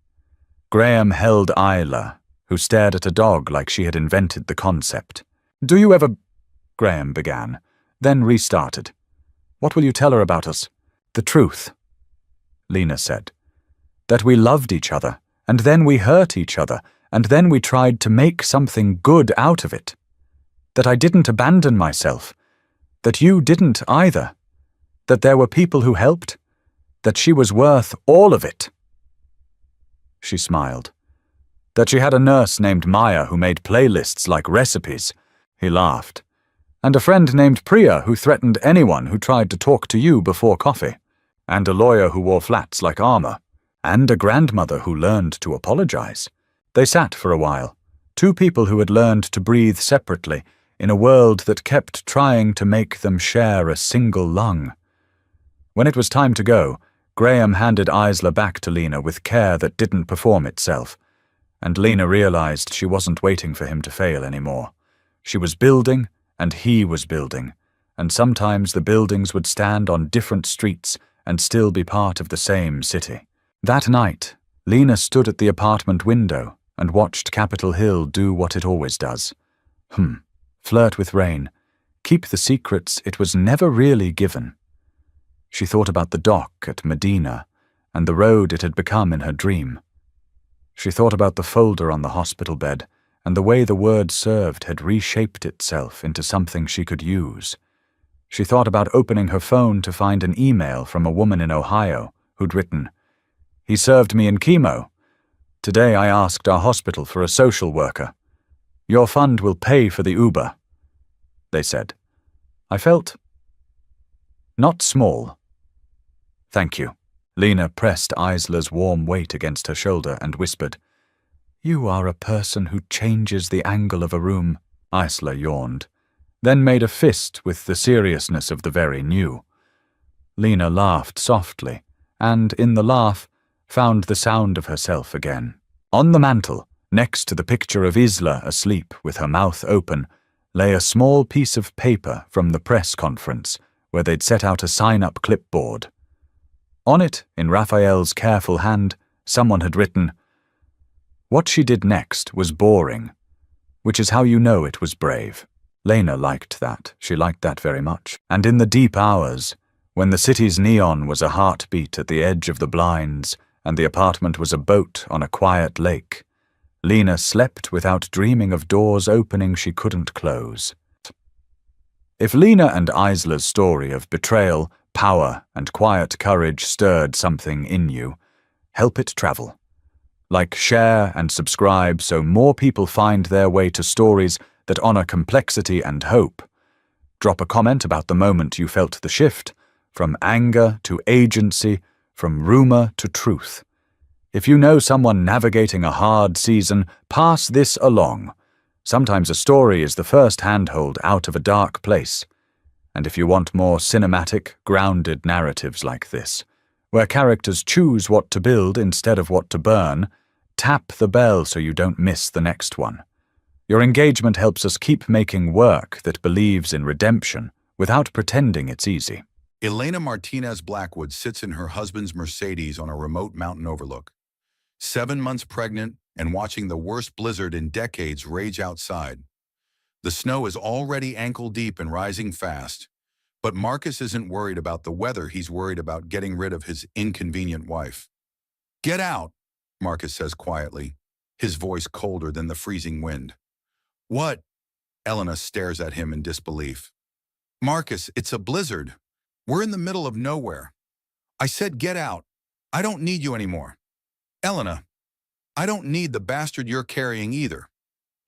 Graham held Isla, who stared at a dog like she had invented the concept. "Do you ever—" Graham began, then restarted. "What will you tell her about us?" "The truth," Lena said. "That we loved each other, and then we hurt each other, and then we tried to make something good out of it. That I didn't abandon myself. That you didn't either. That there were people who helped. That she was worth all of it." She smiled. "That she had a nurse named Maya who made playlists like recipes." He laughed. "And a friend named Priya who threatened anyone who tried to talk to you before coffee. And a lawyer who wore flats like armor. And a grandmother who learned to apologize." They sat for a while, two people who had learned to breathe separately in a world that kept trying to make them share a single lung. When it was time to go, Graham handed Isla back to Lena with care that didn't perform itself, And Lena realized she wasn't waiting for him to fail anymore. She was building, and he was building, and sometimes the buildings would stand on different streets and still be part of the same city. That night, Lena stood at the apartment window and watched Capitol Hill do what it always does. Flirt with rain. Keep the secrets it was never really given. She thought about the dock at Medina and the road it had become in her dream. She thought about the folder on the hospital bed and the way the word served had reshaped itself into something she could use. She thought about opening her phone to find an email from a woman in Ohio who'd written, "He served me in chemo. Today I asked our hospital for a social worker. Your fund will pay for the Uber," they said. I felt not small. Thank you. Lena pressed Isla's warm weight against her shoulder and whispered, "You are a person who changes the angle of a room." Isla yawned, then made a fist with the seriousness of the very new. Lena laughed softly, and in the laugh, found the sound of herself again. On the mantel, next to the picture of Isla asleep with her mouth open, lay a small piece of paper from the press conference where they'd set out a sign-up clipboard. On it, in Raphael's careful hand, someone had written, "What she did next was boring, which is how you know it was brave." Lena liked that. She liked that very much. And in the deep hours, when the city's neon was a heartbeat at the edge of the blinds and the apartment was a boat on a quiet lake, Lena slept without dreaming of doors opening she couldn't close. If Lena and Isla's story of betrayal, power, and quiet courage stirred something in you, help it travel. Like, share and subscribe so more people find their way to stories that honor complexity and hope. Drop a comment about the moment you felt the shift, from anger to agency, from rumor to truth. If you know someone navigating a hard season, pass this along. Sometimes a story is the first handhold out of a dark place. And if you want more cinematic, grounded narratives like this, where characters choose what to build instead of what to burn, tap the bell so you don't miss the next one. Your engagement helps us keep making work that believes in redemption without pretending it's easy. Elena Martinez Blackwood sits in her husband's Mercedes on a remote mountain overlook. 7 months pregnant and watching the worst blizzard in decades rage outside. The snow is already ankle-deep and rising fast, but Marcus isn't worried about the weather, he's worried about getting rid of his inconvenient wife. "Get out," Marcus says quietly, his voice colder than the freezing wind. "What?" Elena stares at him in disbelief. "Marcus, it's a blizzard. We're in the middle of nowhere. I said get out. I don't need you anymore." "Elena, I don't need the bastard you're carrying either."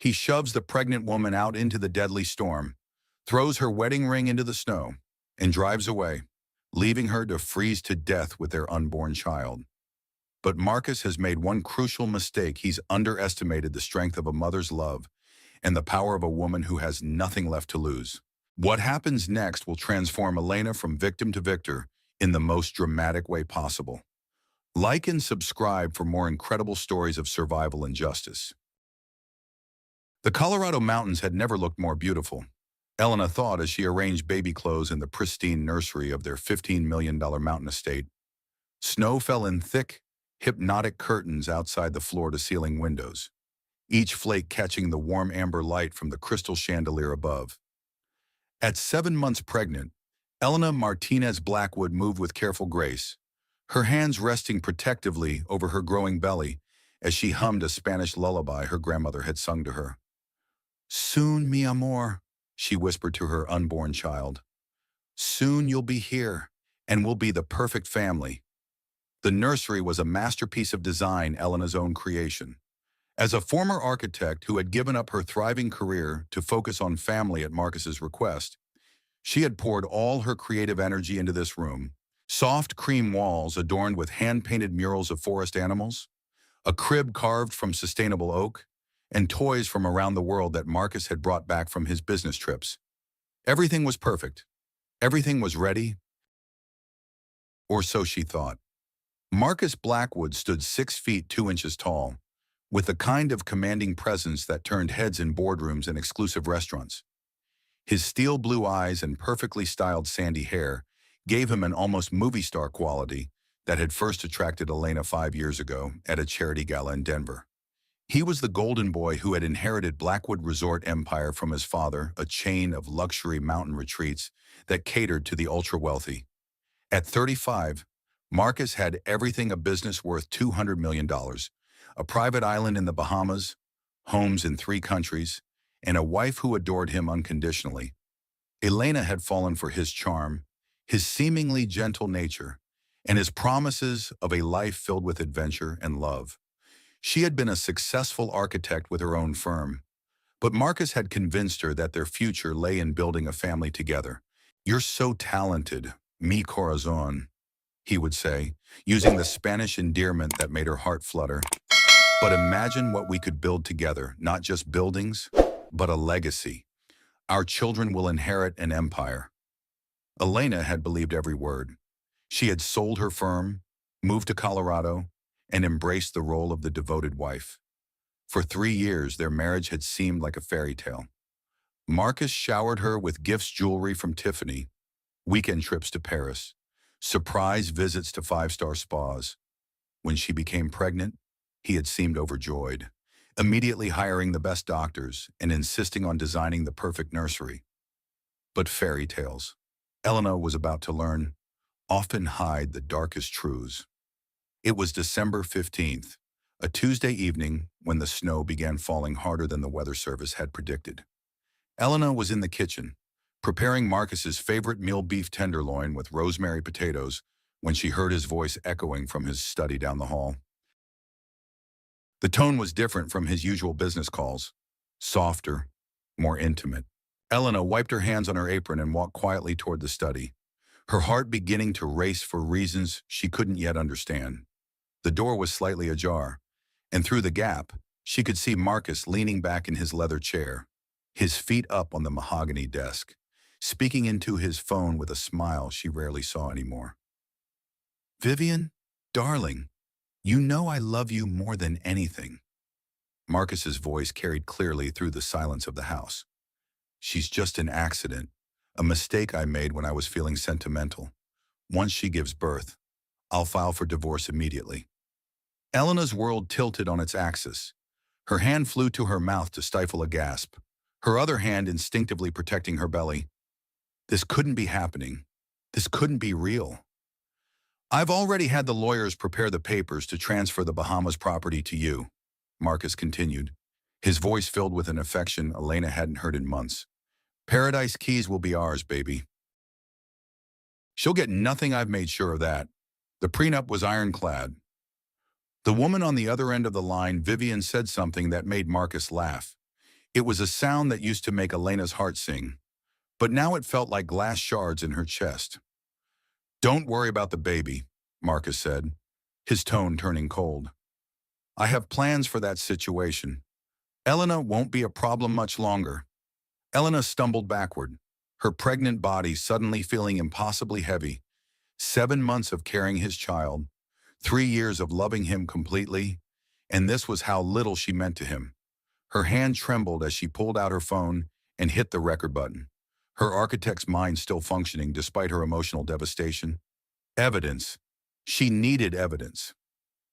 He shoves the pregnant woman out into the deadly storm, throws her wedding ring into the snow, and drives away, leaving her to freeze to death with their unborn child. But Marcus has made one crucial mistake. He's underestimated the strength of a mother's love and the power of a woman who has nothing left to lose. What happens next will transform Elena from victim to victor in the most dramatic way possible. Like and subscribe for more incredible stories of survival and justice. The Colorado mountains had never looked more beautiful, Elena thought as she arranged baby clothes in the pristine nursery of their $15 million mountain estate. Snow fell in thick, hypnotic curtains outside the floor-to-ceiling windows, each flake catching the warm amber light from the crystal chandelier above. At 7 months pregnant, Elena Martinez Blackwood moved with careful grace, her hands resting protectively over her growing belly as she hummed a Spanish lullaby her grandmother had sung to her. "Soon, mi amor," she whispered to her unborn child. "Soon you'll be here, and we'll be the perfect family." The nursery was a masterpiece of design, Elena's own creation. As a former architect who had given up her thriving career to focus on family at Marcus's request, she had poured all her creative energy into this room. Soft cream walls adorned with hand-painted murals of forest animals, a crib carved from sustainable oak, and toys from around the world that Marcus had brought back from his business trips. Everything was perfect. Everything was ready, or so she thought. Marcus Blackwood stood 6 feet 2 inches tall, with the kind of commanding presence that turned heads in boardrooms and exclusive restaurants. His steel blue eyes and perfectly styled sandy hair gave him an almost movie star quality that had first attracted Elena 5 years ago at a charity gala in Denver. He was the golden boy who had inherited Blackwood Resort Empire from his father, a chain of luxury mountain retreats that catered to the ultra-wealthy. At 35, Marcus had everything a business worth $200 million, a private island in the Bahamas, homes in 3 countries, and a wife who adored him unconditionally. Elena had fallen for his charm, his seemingly gentle nature, and his promises of a life filled with adventure and love. She had been a successful architect with her own firm, but Marcus had convinced her that their future lay in building a family together. "You're so talented, mi corazón," he would say, using the Spanish endearment that made her heart flutter. "But imagine what we could build together, not just buildings, but a legacy. Our children will inherit an empire." Elena had believed every word. She had sold her firm, moved to Colorado, and embraced the role of the devoted wife. For 3 years, their marriage had seemed like a fairy tale. Marcus showered her with gifts, jewelry from Tiffany, weekend trips to Paris, surprise visits to 5-star spas. When she became pregnant, he had seemed overjoyed, immediately hiring the best doctors and insisting on designing the perfect nursery. But fairy tales, Elena was about to learn, often hide the darkest truths. It was December 15th, a Tuesday evening when the snow began falling harder than the weather service had predicted. Elena was in the kitchen, preparing Marcus's favorite meal, beef tenderloin with rosemary potatoes, when she heard his voice echoing from his study down the hall. The tone was different from his usual business calls, softer, more intimate. Elena wiped her hands on her apron and walked quietly toward the study, her heart beginning to race for reasons she couldn't yet understand. The door was slightly ajar, and through the gap, she could see Marcus leaning back in his leather chair, his feet up on the mahogany desk, speaking into his phone with a smile she rarely saw anymore. "Vivian, darling, you know I love you more than anything." Marcus's voice carried clearly through the silence of the house. "She's just an accident, a mistake I made when I was feeling sentimental. Once she gives birth, I'll file for divorce immediately." Elena's world tilted on its axis. Her hand flew to her mouth to stifle a gasp, her other hand instinctively protecting her belly. This couldn't be happening. This couldn't be real. "I've already had the lawyers prepare the papers to transfer the Bahamas property to you," Marcus continued, his voice filled with an affection Elena hadn't heard in months. "Paradise Keys will be ours, baby. She'll get nothing, I've made sure of that." The prenup was ironclad. The woman on the other end of the line, Vivian, said something that made Marcus laugh. It was a sound that used to make Elena's heart sing, but now it felt like glass shards in her chest. "Don't worry about the baby," Marcus said, his tone turning cold. "I have plans for that situation. Elena won't be a problem much longer." Elena stumbled backward, her pregnant body suddenly feeling impossibly heavy. 7 months of carrying his child, 3 years of loving him completely, and this was how little she meant to him. Her hand trembled as she pulled out her phone and hit the record button, her architect's mind still functioning despite her emotional devastation. Evidence. She needed evidence.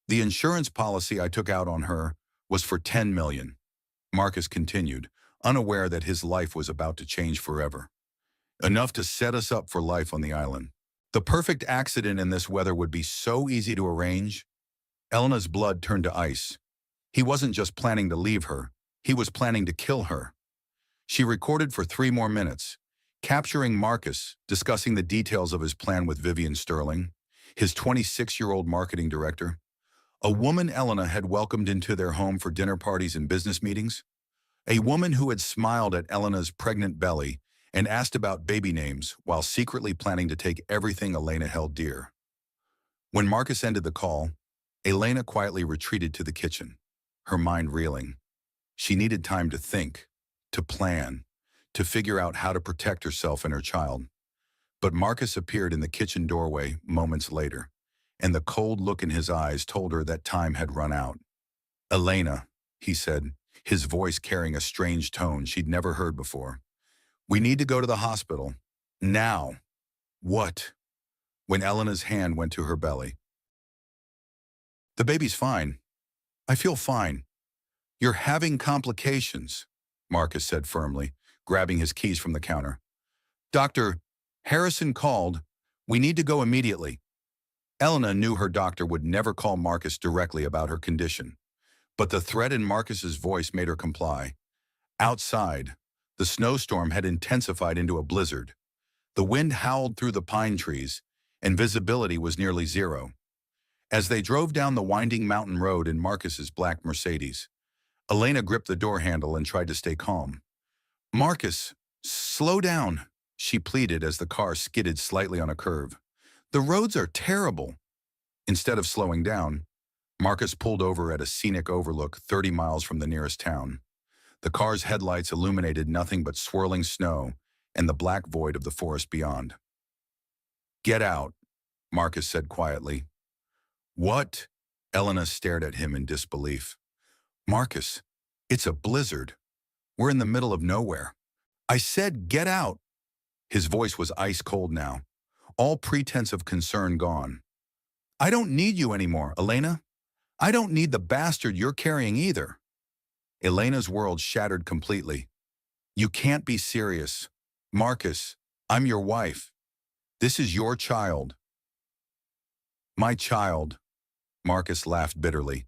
"The insurance policy I took out on her was for $10 million, Marcus continued, unaware that his life was about to change forever. "Enough to set us up for life on the island. The perfect accident in this weather would be so easy to arrange." Elena's blood turned to ice. He wasn't just planning to leave her, he was planning to kill her. She recorded for 3 more minutes, capturing Marcus discussing the details of his plan with Vivian Sterling, his 26-year-old marketing director, a woman Elena had welcomed into their home for dinner parties and business meetings, a woman who had smiled at Elena's pregnant belly and asked about baby names while secretly planning to take everything Elena held dear. When Marcus ended the call, Elena quietly retreated to the kitchen, her mind reeling. She needed time to think, to plan, to figure out how to protect herself and her child. But Marcus appeared in the kitchen doorway moments later, and the cold look in his eyes told her that time had run out. "Elena," he said, his voice carrying a strange tone she'd never heard before. We need to go to the hospital. Now. What? When Elena's hand went to her belly. The baby's fine. I feel fine. You're having complications, Marcus said firmly, grabbing his keys from the counter. Doctor, Harrison called. We need to go immediately. Elena knew her doctor would never call Marcus directly about her condition, but the threat in Marcus's voice made her comply. Outside, the snowstorm had intensified into a blizzard. The wind howled through the pine trees, and visibility was nearly zero. As they drove down the winding mountain road in Marcus's black Mercedes, Elena gripped the door handle and tried to stay calm. Marcus, slow down, she pleaded as the car skidded slightly on a curve. The roads are terrible. Instead of slowing down, Marcus pulled over at a scenic overlook 30 miles from the nearest town. The car's headlights illuminated nothing but swirling snow and the black void of the forest beyond. Get out, Marcus said quietly. What? Elena stared at him in disbelief. Marcus, it's a blizzard. We're in the middle of nowhere. I said get out. His voice was ice cold now, all pretense of concern gone. I don't need you anymore, Elena. I don't need the bastard you're carrying either. Elena's world shattered completely. You can't be serious. Marcus, I'm your wife. This is your child. My child, Marcus laughed bitterly.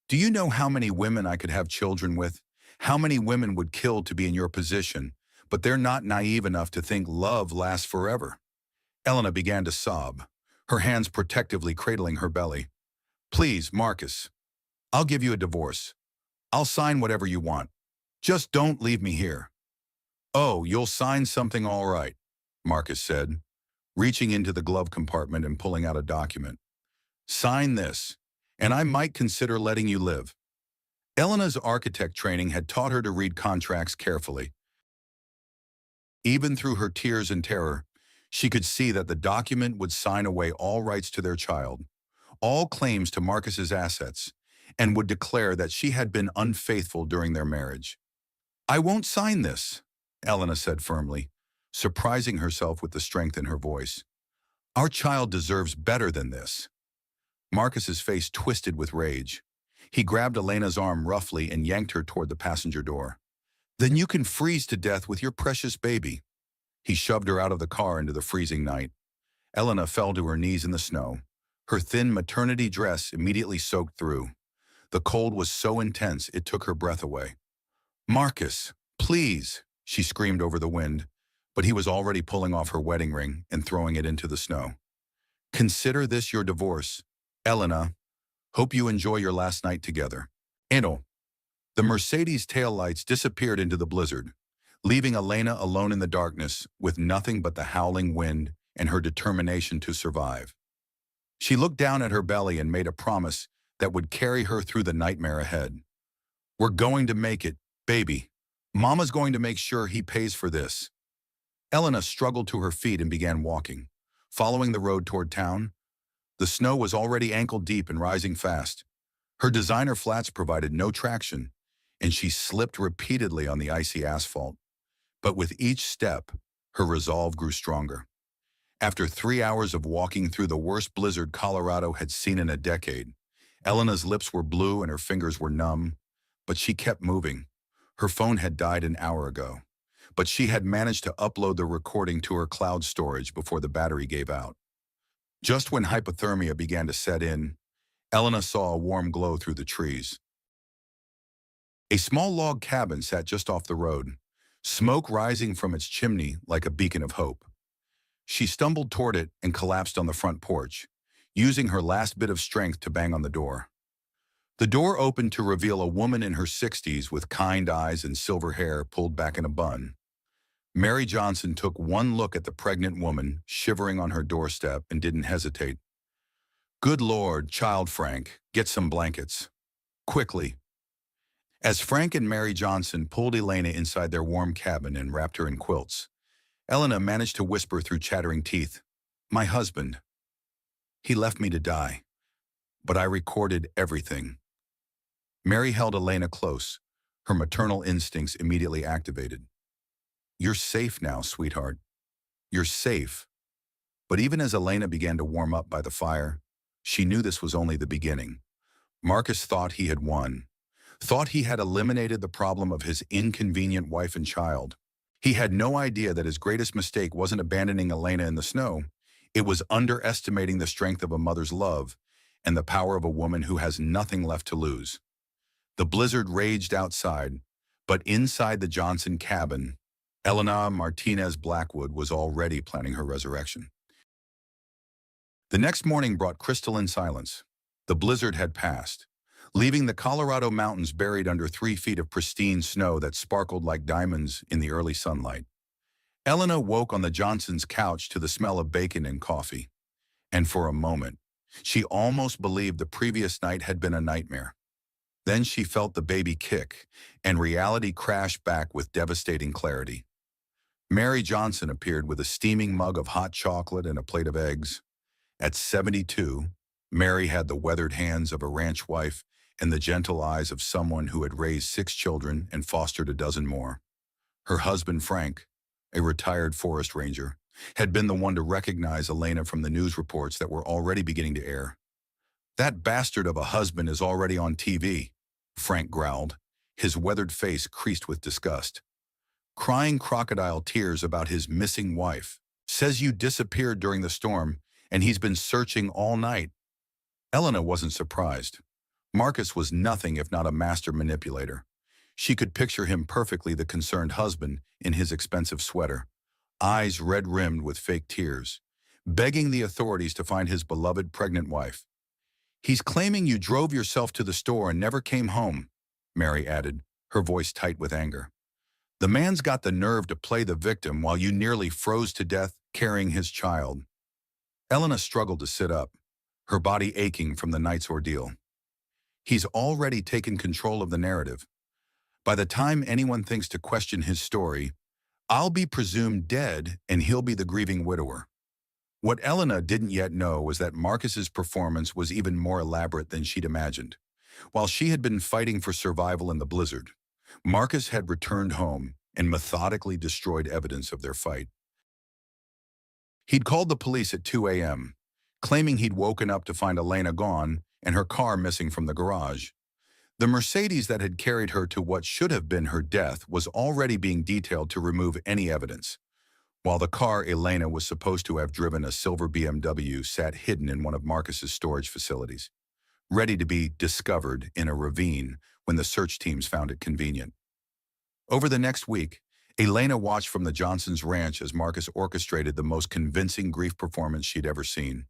Do you know how many women I could have children with? How many women would kill to be in your position, but they're not naive enough to think love lasts forever? Elena began to sob, her hands protectively cradling her belly. Please, Marcus, I'll give you a divorce. I'll sign whatever you want. Just don't leave me here. Oh, you'll sign something all right, Marcus said, reaching into the glove compartment and pulling out a document. Sign this, and I might consider letting you live. Elena's architect training had taught her to read contracts carefully. Even through her tears and terror, she could see that the document would sign away all rights to their child, all claims to Marcus's assets, and would declare that she had been unfaithful during their marriage. I won't sign this, Elena said firmly, surprising herself with the strength in her voice. Our child deserves better than this. Marcus's face twisted with rage. He grabbed Elena's arm roughly and yanked her toward the passenger door. Then you can freeze to death with your precious baby. He shoved her out of the car into the freezing night. Elena fell to her knees in the snow, her thin maternity dress immediately soaked through. The cold was so intense it took her breath away. Marcus, please, she screamed over the wind, but he was already pulling off her wedding ring and throwing it into the snow. Consider this your divorce. Elena, hope you enjoy your last night together. Eno. The Mercedes taillights disappeared into the blizzard, leaving Elena alone in the darkness with nothing but the howling wind and her determination to survive. She looked down at her belly and made a promise that would carry her through the nightmare ahead. We're going to make it, baby. Mama's going to make sure he pays for this. Elena struggled to her feet and began walking, following the road toward town. The snow was already ankle-deep and rising fast. Her designer flats provided no traction, and she slipped repeatedly on the icy asphalt. But with each step, her resolve grew stronger. After 3 hours of walking through the worst blizzard Colorado had seen in a decade, Elena's lips were blue and her fingers were numb, but she kept moving. Her phone had died an hour ago, but she had managed to upload the recording to her cloud storage before the battery gave out. Just when hypothermia began to set in, Elena saw a warm glow through the trees. A small log cabin sat just off the road, smoke rising from its chimney like a beacon of hope. She stumbled toward it and collapsed on the front porch, using her last bit of strength to bang on the door. The door opened to reveal a woman in her 60s with kind eyes and silver hair pulled back in a bun. Mary Johnson took one look at the pregnant woman shivering on her doorstep and didn't hesitate. Good Lord, child Frank, get some blankets. Quickly. As Frank and Mary Johnson pulled Elena inside their warm cabin and wrapped her in quilts, Elena managed to whisper through chattering teeth, My husband. He left me to die, but I recorded everything. Mary held Elena close, her maternal instincts immediately activated. "You're safe now, sweetheart. You're safe." But even as Elena began to warm up by the fire, she knew this was only the beginning. Marcus thought he had won, thought he had eliminated the problem of his inconvenient wife and child. He had no idea that his greatest mistake wasn't abandoning Elena in the snow. It was underestimating the strength of a mother's love and the power of a woman who has nothing left to lose. The blizzard raged outside, but inside the Johnson cabin, Elena Martinez Blackwood was already planning her resurrection. The next morning brought crystalline silence. The blizzard had passed, leaving the Colorado mountains buried under 3 feet of pristine snow that sparkled like diamonds in the early sunlight. Elena woke on the Johnsons' couch to the smell of bacon and coffee. And for a moment, she almost believed the previous night had been a nightmare. Then she felt the baby kick, and reality crashed back with devastating clarity. Mary Johnson appeared with a steaming mug of hot chocolate and a plate of eggs. At 72, Mary had the weathered hands of a ranch wife and the gentle eyes of someone who had raised 6 children and fostered a dozen more. Her husband, Frank, a retired forest ranger, had been the one to recognize Elena from the news reports that were already beginning to air. "That bastard of a husband is already on TV," Frank growled, his weathered face creased with disgust. "Crying crocodile tears about his missing wife. Says you disappeared during the storm, and he's been searching all night." Elena wasn't surprised. Marcus was nothing if not a master manipulator. She could picture him perfectly, the concerned husband in his expensive sweater, eyes red-rimmed with fake tears, begging the authorities to find his beloved pregnant wife. "He's claiming you drove yourself to the store and never came home," Mary added, her voice tight with anger. "The man's got the nerve to play the victim while you nearly froze to death carrying his child." Elena struggled to sit up, her body aching from the night's ordeal. "He's already taken control of the narrative. By the time anyone thinks to question his story, I'll be presumed dead and he'll be the grieving widower." What Elena didn't yet know was that Marcus's performance was even more elaborate than she'd imagined. While she had been fighting for survival in the blizzard, Marcus had returned home and methodically destroyed evidence of their fight. He'd called the police at 2 a.m., claiming he'd woken up to find Elena gone and her car missing from the garage. The Mercedes that had carried her to what should have been her death was already being detailed to remove any evidence, while the car Elena was supposed to have driven, a silver BMW, sat hidden in one of Marcus's storage facilities, ready to be discovered in a ravine when the search teams found it convenient. Over the next week, Elena watched from the Johnsons' ranch as Marcus orchestrated the most convincing grief performance she'd ever seen.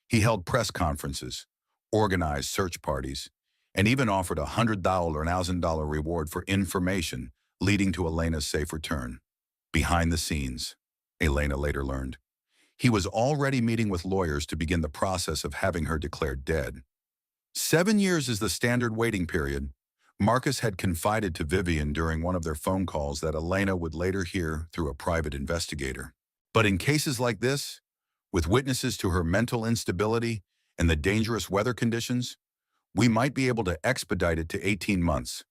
He held press conferences, organized search parties, and even offered a $100 or $1,000 reward for information leading to Elena's safe return. Behind the scenes, Elena later learned, he was already meeting with lawyers to begin the process of having her declared dead. 7 years is the standard waiting period. Marcus had confided to Vivian during one of their phone calls that Elena would later hear through a private investigator. But in cases like this, with witnesses to her mental instability and the dangerous weather conditions, we might be able to expedite it to 18 months.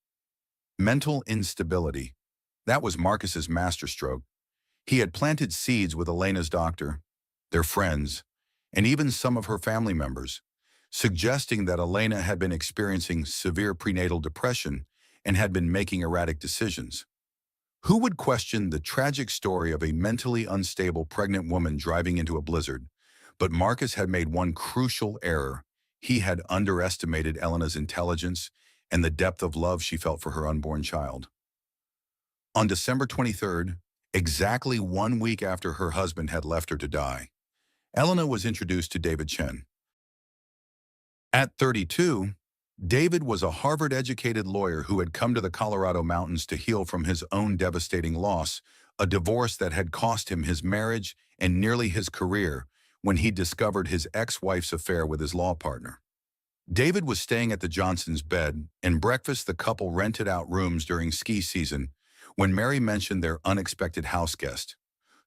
Mental instability. That was Marcus's masterstroke. He had planted seeds with Elena's doctor, their friends, and even some of her family members, suggesting that Elena had been experiencing severe prenatal depression and had been making erratic decisions. Who would question the tragic story of a mentally unstable pregnant woman driving into a blizzard? But Marcus had made one crucial error. He had underestimated Elena's intelligence and the depth of love she felt for her unborn child. On December 23rd, exactly 1 week after her husband had left her to die, Elena was introduced to David Chen. At 32, David was a Harvard-educated lawyer who had come to the Colorado mountains to heal from his own devastating loss, a divorce that had cost him his marriage and nearly his career when he discovered his ex-wife's affair with his law partner. David was staying at the Johnsons' bed and breakfast. The couple rented out rooms during ski season when Mary mentioned their unexpected house guest,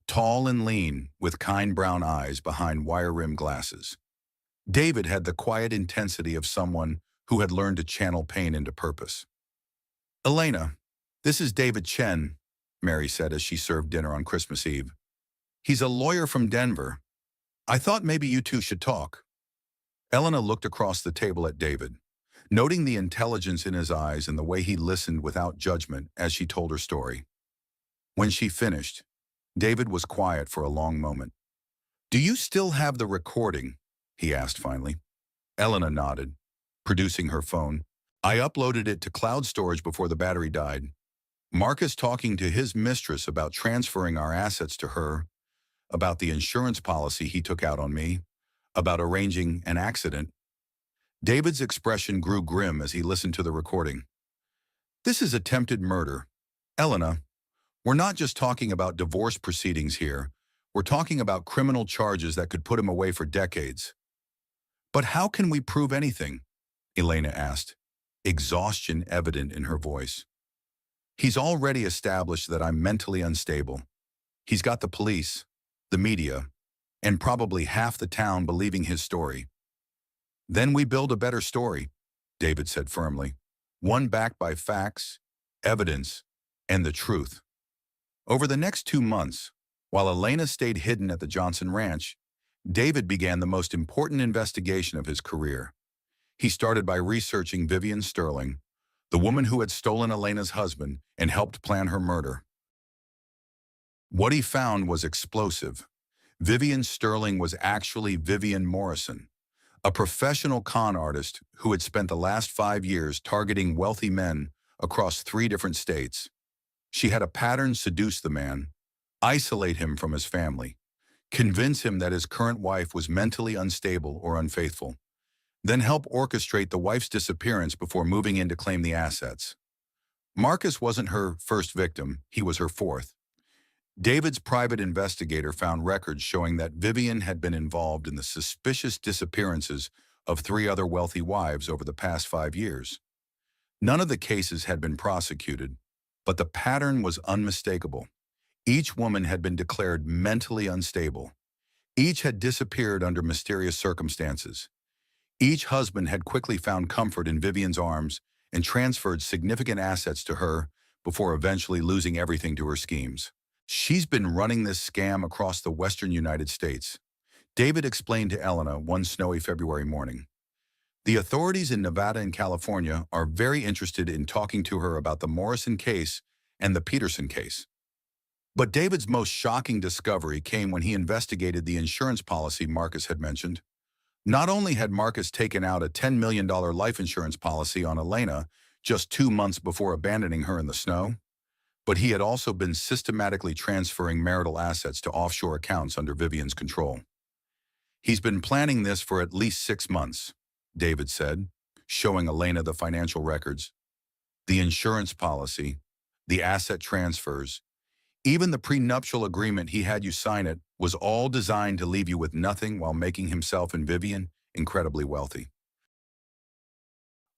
tall and lean, with kind brown eyes behind wire-rimmed glasses. David had the quiet intensity of someone who had learned to channel pain into purpose. "Elena, this is David Chen," Mary said as she served dinner on Christmas Eve. "He's a lawyer from Denver. I thought maybe you two should talk." Elena looked across the table at David, noting the intelligence in his eyes and the way he listened without judgment as she told her story. When she finished, David was quiet for a long moment. "Do you still have the recording?" he asked finally. Elena nodded, producing her phone. "I uploaded it to cloud storage before the battery died. Marcus talking to his mistress about transferring our assets to her, about the insurance policy he took out on me, about arranging an accident." David's expression grew grim as he listened to the recording. "This is attempted murder. Elena, we're not just talking about divorce proceedings here. We're talking about criminal charges that could put him away for decades." "But how can we prove anything?" Elena asked, exhaustion evident in her voice. "He's already established that I'm mentally unstable. He's got the police, the media, and probably half the town believing his story." "Then we build a better story," David said firmly. "One backed by facts, evidence, and the truth." Over the next 2 months, while Elena stayed hidden at the Johnson Ranch, David began the most important investigation of his career. He started by researching Vivian Sterling, the woman who had stolen Elena's husband and helped plan her murder. What he found was explosive. Vivian Sterling was actually Vivian Morrison, a professional con artist who had spent the last 5 years targeting wealthy men across 3 different states. She had a pattern: seduce the man, isolate him from his family, convince him that his current wife was mentally unstable or unfaithful, then help orchestrate the wife's disappearance before moving in to claim the assets. Marcus wasn't her first victim, he was her fourth. David's private investigator found records showing that Vivian had been involved in the suspicious disappearances of 3 other wealthy wives over the past 5 years. None of the cases had been prosecuted, but the pattern was unmistakable. Each woman had been declared mentally unstable. Each had disappeared under mysterious circumstances. Each husband had quickly found comfort in Vivian's arms and transferred significant assets to her before eventually losing everything to her schemes. "She's been running this scam across the western United States," David explained to Elena one snowy February morning. "The authorities in Nevada and California are very interested in talking to her about the Morrison case and the Peterson case." But David's most shocking discovery came when he investigated the insurance policy Marcus had mentioned. Not only had Marcus taken out a $10 million life insurance policy on Elena just 2 months before abandoning her in the snow, but he had also been systematically transferring marital assets to offshore accounts under Vivian's control. "He's been planning this for at least 6 months, David said, showing Elena the financial records. "The insurance policy, the asset transfers, even the prenuptial agreement he had you sign it was all designed to leave you with nothing while making himself and Vivian incredibly wealthy."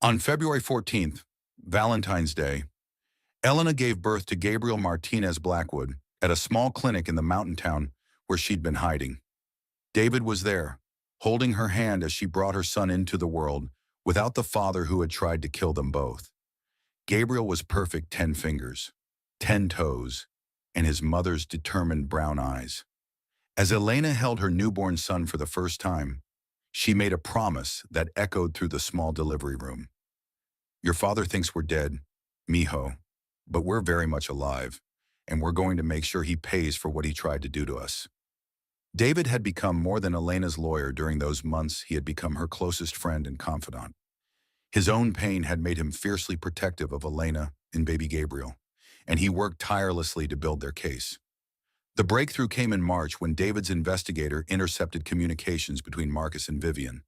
On February 14th, Valentine's Day, Elena gave birth to Gabriel Martinez Blackwood at a small clinic in the mountain town where she'd been hiding. David was there, holding her hand as she brought her son into the world without the father who had tried to kill them both. Gabriel was perfect 10 fingers, 10 toes, and his mother's determined brown eyes. As Elena held her newborn son for the first time, she made a promise that echoed through the small delivery room. "Your father thinks we're dead, mijo, but we're very much alive, and we're going to make sure he pays for what he tried to do to us." David had become more than Elena's lawyer. During those months, he had become her closest friend and confidant. His own pain had made him fiercely protective of Elena and baby Gabriel, and he worked tirelessly to build their case. The breakthrough came in March when David's investigator intercepted communications between Marcus and Vivian.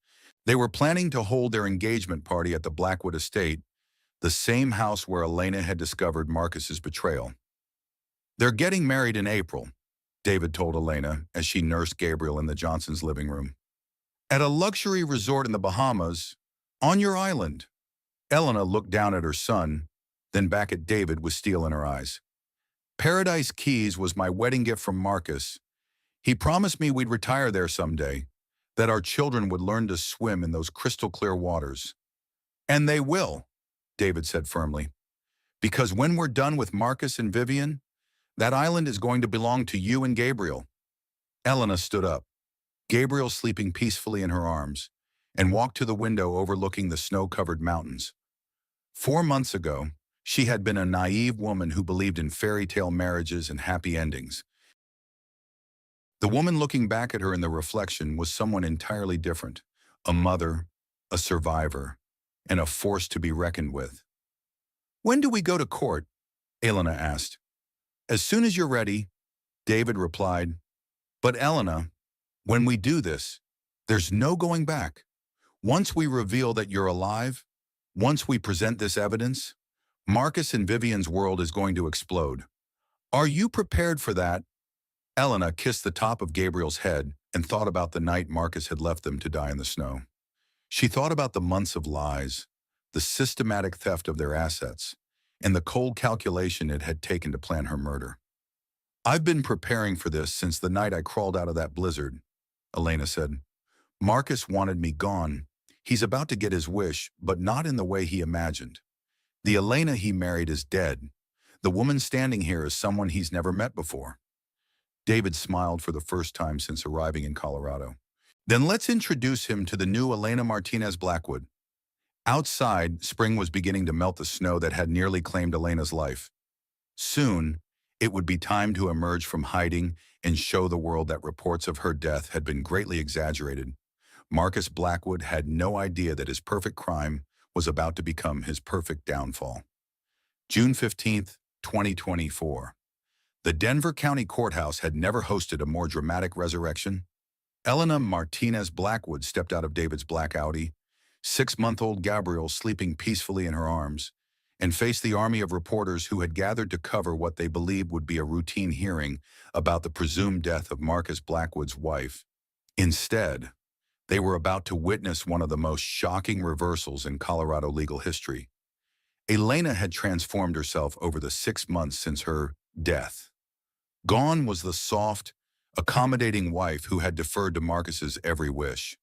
They were planning to hold their engagement party at the Blackwood estate, the same house where Elena had discovered Marcus's betrayal. "They're getting married in April," David told Elena as she nursed Gabriel in the Johnsons' living room. "At a luxury resort in the Bahamas, on your island." Elena looked down at her son, then back at David with steel in her eyes. "Paradise Keys was my wedding gift from Marcus. He promised me we'd retire there someday, that our children would learn to swim in those crystal clear waters. And they will, David said firmly, because when we're done with Marcus and Vivian, that island is going to belong to you and Gabriel. Elena stood up, Gabriel sleeping peacefully in her arms, and walked to the window overlooking the snow-covered mountains. 4 months ago, she had been a naive woman who believed in fairy tale marriages and happy endings. The woman looking back at her in the reflection was someone entirely different, a mother, a survivor, and a force to be reckoned with. "When do we go to court?" Elena asked. "As soon as you're ready," David replied. "But Elena, when we do this, there's no going back. Once we reveal that you're alive, once we present this evidence, Marcus and Vivian's world is going to explode. Are you prepared for that?" Elena kissed the top of Gabriel's head and thought about the night Marcus had left them to die in the snow. She thought about the months of lies, the systematic theft of their assets, and the cold calculation it had taken to plan her murder. "I've been preparing for this since the night I crawled out of that blizzard," Elena said. "Marcus wanted me gone. He's about to get his wish, but not in the way he imagined. The Elena he married is dead. The woman standing here is someone he's never met before." David smiled for the first time since arriving in Colorado. "Then let's introduce him to the new Elena Martinez Blackwood." Outside, spring was beginning to melt the snow that had nearly claimed Elena's life. Soon, it would be time to emerge from hiding and show the world that reports of her death had been greatly exaggerated. Marcus Blackwood had no idea that his perfect crime was about to become his perfect downfall. June 15th, 2024. The Denver County Courthouse had never hosted a more dramatic resurrection. Elena Martinez Blackwood stepped out of David's black Audi, 6-month-old Gabriel sleeping peacefully in her arms, and faced the army of reporters who had gathered to cover what they believed would be a routine hearing about the presumed death of Marcus Blackwood's wife. Instead, they were about to witness one of the most shocking reversals in Colorado legal history. Elena had transformed herself over the 6 months since her death. Gone was the soft, accommodating wife who had deferred to Marcus's every wish.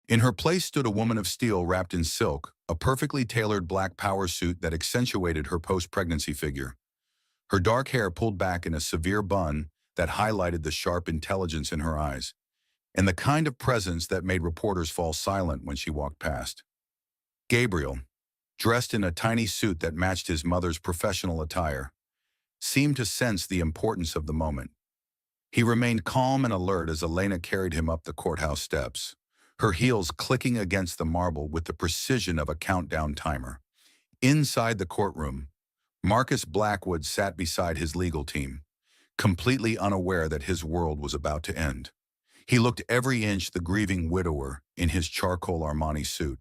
In her place stood a woman of steel wrapped in silk, a perfectly tailored black power suit that accentuated her post-pregnancy figure. Her dark hair pulled back in a severe bun that highlighted the sharp intelligence in her eyes, and the kind of presence that made reporters fall silent when she walked past. Gabriel, dressed in a tiny suit that matched his mother's professional attire, seemed to sense the importance of the moment. He remained calm and alert as Elena carried him up the courthouse steps, her heels clicking against the marble with the precision of a countdown timer. Inside the courtroom, Marcus Blackwood sat beside his legal team, completely unaware that his world was about to end. He looked every inch the grieving widower in his charcoal Armani suit,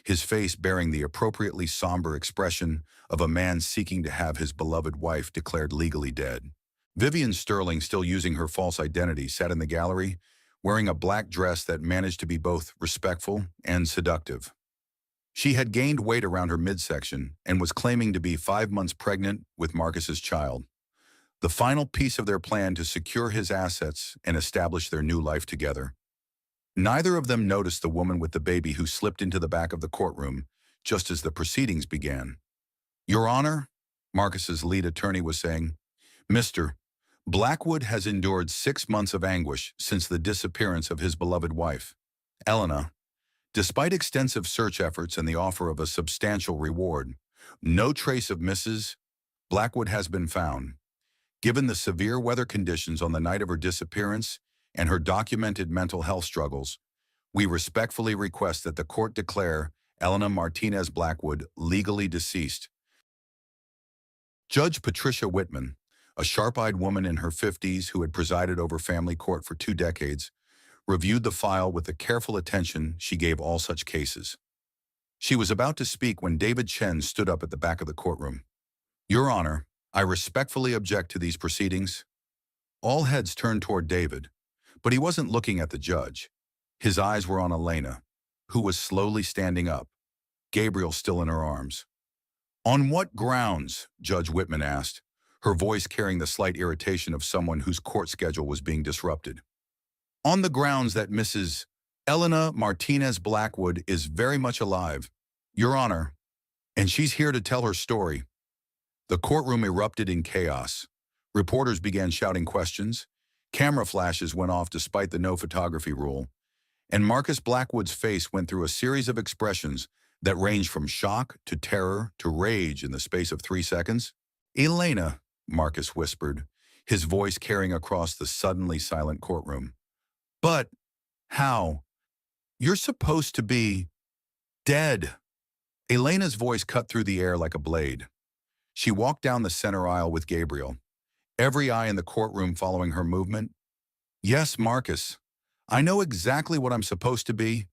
his face bearing the appropriately somber expression of a man seeking to have his beloved wife declared legally dead. Vivian Sterling, still using her false identity, sat in the gallery, wearing a black dress that managed to be both respectful and seductive. She had gained weight around her midsection and was claiming to be 5 months pregnant with Marcus's child, the final piece of their plan to secure his assets and establish their new life together. Neither of them noticed the woman with the baby who slipped into the back of the courtroom just as the proceedings began. "Your Honor," Marcus's lead attorney was saying, "Mr. Blackwood has endured 6 months of anguish since the disappearance of his beloved wife, Elena. Despite extensive search efforts and the offer of a substantial reward, no trace of Mrs. Blackwood has been found. Given the severe weather conditions on the night of her disappearance and her documented mental health struggles, we respectfully request that the court declare Elena Martinez Blackwood legally deceased." Judge Patricia Whitman, a sharp-eyed woman in her 50s who had presided over family court for 2 decades, reviewed the file with the careful attention she gave all such cases. She was about to speak when David Chen stood up at the back of the courtroom. "Your Honor, I respectfully object to these proceedings." All heads turned toward David, but he wasn't looking at the judge. His eyes were on Elena, who was slowly standing up, Gabriel still in her arms. "On what grounds?" Judge Whitman asked, her voice carrying the slight irritation of someone whose court schedule was being disrupted. "On the grounds that Mrs. Elena Martinez Blackwood is very much alive, Your Honor, and she's here to tell her story. The courtroom erupted in chaos. Reporters began shouting questions. Camera flashes went off despite the no photography rule. And Marcus Blackwood's face went through a series of expressions that ranged from shock to terror to rage in the space of 3 seconds. Elena, Marcus whispered, his voice carrying across the suddenly silent courtroom. But how? You're supposed to be dead. Elena's voice cut through the air like a blade. She walked down the center aisle with Gabriel, every eye in the courtroom following her movement. Yes, Marcus, I know exactly what I'm supposed to be.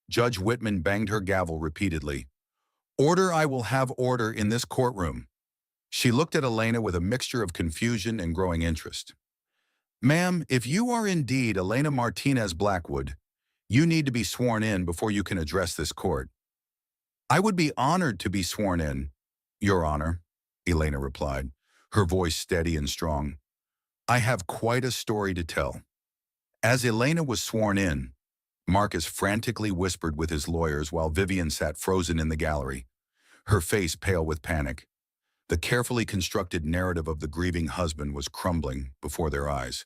Judge Whitman banged her gavel repeatedly. Order, I will have order in this courtroom. She looked at Elena with a mixture of confusion and growing interest. Ma'am, if you are indeed Elena Martinez Blackwood, you need to be sworn in before you can address this court. I would be honored to be sworn in, Your Honor, Elena replied, her voice steady and strong. I have quite a story to tell. As Elena was sworn in, Marcus frantically whispered with his lawyers while Vivian sat frozen in the gallery, her face pale with panic. The carefully constructed narrative of the grieving husband was crumbling before their eyes.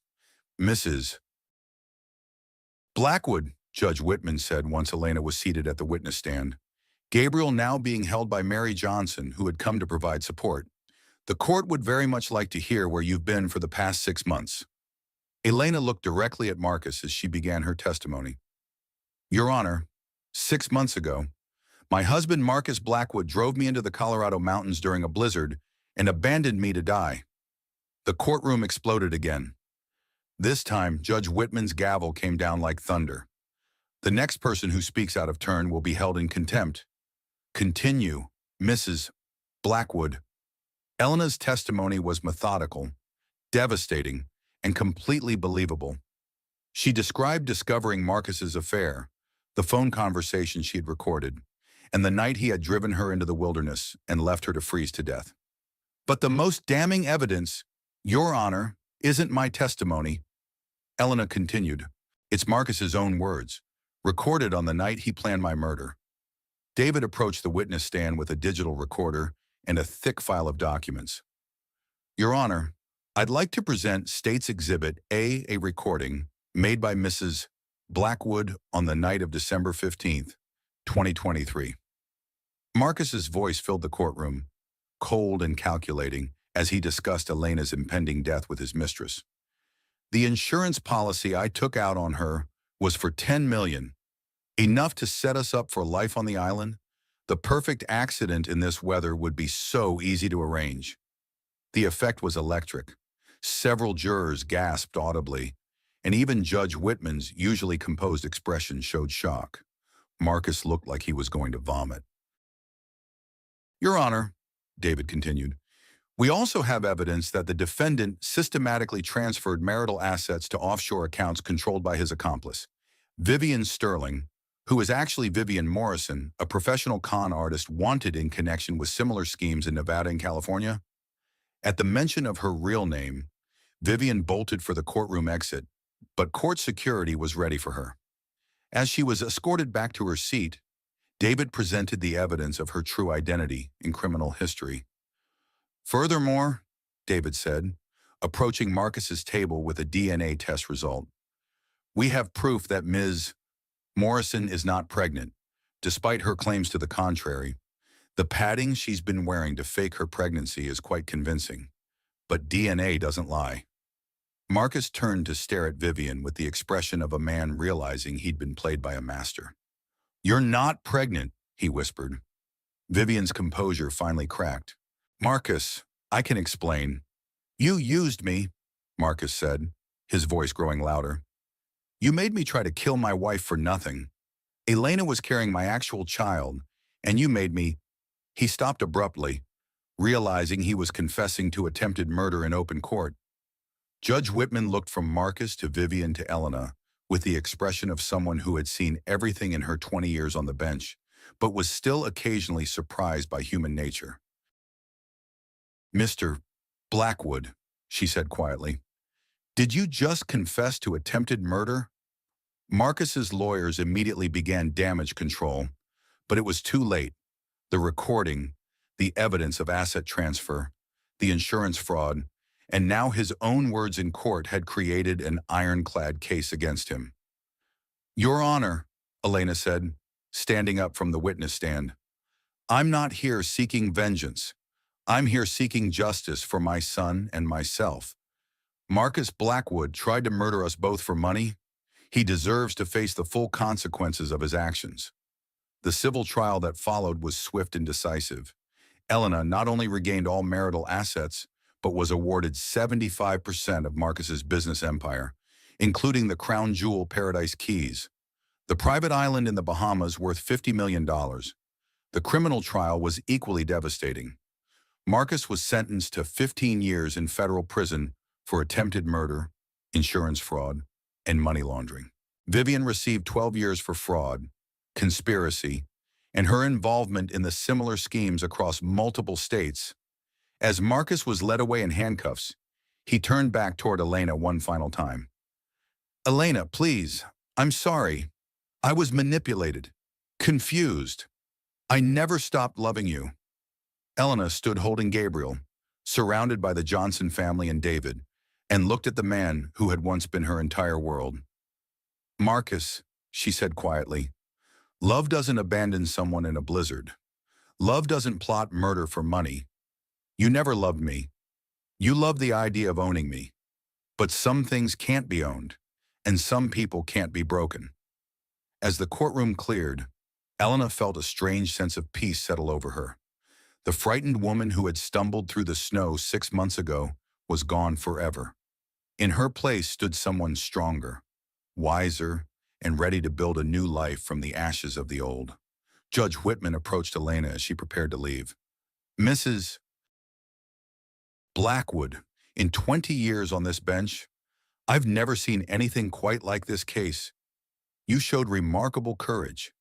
Mrs. Blackwood, Judge Whitman said once Elena was seated at the witness stand, Gabriel now being held by Mary Johnson, who had come to provide support. The court would very much like to hear where you've been for the past 6 months. Elena looked directly at Marcus as she began her testimony. Your Honor, 6 months ago, my husband Marcus Blackwood drove me into the Colorado mountains during a blizzard and abandoned me to die. The courtroom exploded again. This time, Judge Whitman's gavel came down like thunder. The next person who speaks out of turn will be held in contempt. Continue, Mrs. Blackwood. Elena's testimony was methodical, devastating, and completely believable. She described discovering Marcus's affair, the phone conversation she had recorded, and the night he had driven her into the wilderness and left her to freeze to death. But the most damning evidence, Your Honor, isn't my testimony. Elena continued. It's Marcus's own words, recorded on the night he planned my murder. David approached the witness stand with a digital recorder and a thick file of documents. Your Honor, I'd like to present State's Exhibit A recording made by Mrs. Blackwood on the night of December 15th, 2023. Marcus's voice filled the courtroom, cold and calculating, as he discussed Elena's impending death with his mistress. The insurance policy I took out on her was for $10 million, enough to set us up for life on the island. The perfect accident in this weather would be so easy to arrange. The effect was electric. Several jurors gasped audibly, and even Judge Whitman's usually composed expression showed shock. Marcus looked like he was going to vomit. Your Honor, David continued, we also have evidence that the defendant systematically transferred marital assets to offshore accounts controlled by his accomplice, Vivian Sterling, who is actually Vivian Morrison, a professional con artist wanted in connection with similar schemes in Nevada and California. At the mention of her real name, Vivian bolted for the courtroom exit, but court security was ready for her. As she was escorted back to her seat, David presented the evidence of her true identity in criminal history. Furthermore, David said, approaching Marcus's table with a DNA test result, we have proof that Ms. Morrison is not pregnant, despite her claims to the contrary. The padding she's been wearing to fake her pregnancy is quite convincing, but DNA doesn't lie. Marcus turned to stare at Vivian with the expression of a man realizing he'd been played by a master. You're not pregnant, he whispered. Vivian's composure finally cracked. Marcus, I can explain. You used me, Marcus said, his voice growing louder. You made me try to kill my wife for nothing. Elena was carrying my actual child, and you made me. He stopped abruptly, realizing he was confessing to attempted murder in open court. Judge Whitman looked from Marcus to Vivian to Elena with the expression of someone who had seen everything in her 20 years on the bench, but was still occasionally surprised by human nature. Mr. Blackwood, she said quietly, did you just confess to attempted murder? Marcus's lawyers immediately began damage control, but it was too late. The recording, the evidence of asset transfer, the insurance fraud, and now his own words in court had created an ironclad case against him. "Your Honor," Elena said, standing up from the witness stand, "I'm not here seeking vengeance. I'm here seeking justice for my son and myself. Marcus Blackwood tried to murder us both for money. He deserves to face the full consequences of his actions." The civil trial that followed was swift and decisive. Elena not only regained all marital assets, but was awarded 75% of Marcus's business empire, including the crown jewel Paradise Keys, the private island in the Bahamas worth $50 million. The criminal trial was equally devastating. Marcus was sentenced to 15 years in federal prison for attempted murder, insurance fraud, and money laundering. Vivian received 12 years for fraud, conspiracy, and her involvement in the similar schemes across multiple states. As Marcus was led away in handcuffs, he turned back toward Elena one final time. "Elena, please, I'm sorry. I was manipulated, confused. I never stopped loving you." Elena stood holding Gabriel, surrounded by the Johnson family and David, and looked at the man who had once been her entire world. "Marcus," she said quietly, "love doesn't abandon someone in a blizzard. Love doesn't plot murder for money. You never loved me. You loved the idea of owning me. But some things can't be owned, and some people can't be broken." As the courtroom cleared, Elena felt a strange sense of peace settle over her. The frightened woman who had stumbled through the snow 6 months ago was gone forever. In her place stood someone stronger, wiser, and ready to build a new life from the ashes of the old. Judge Whitman approached Elena as she prepared to leave. "Mrs. Blackwood, in 20 years on this bench, I've never seen anything quite like this case. You showed remarkable courage."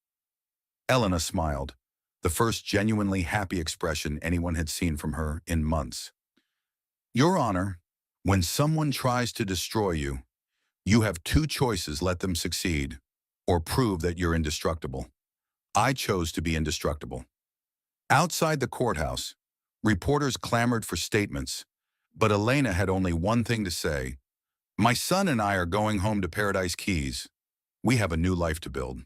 Elena smiled, the first genuinely happy expression anyone had seen from her in months. "Your Honor, when someone tries to destroy you, you have two choices: let them succeed, or prove that you're indestructible. I chose to be indestructible." Outside the courthouse, reporters clamored for statements, but Elena had only one thing to say: "My son and I are going home to Paradise Keys. We have a new life to build."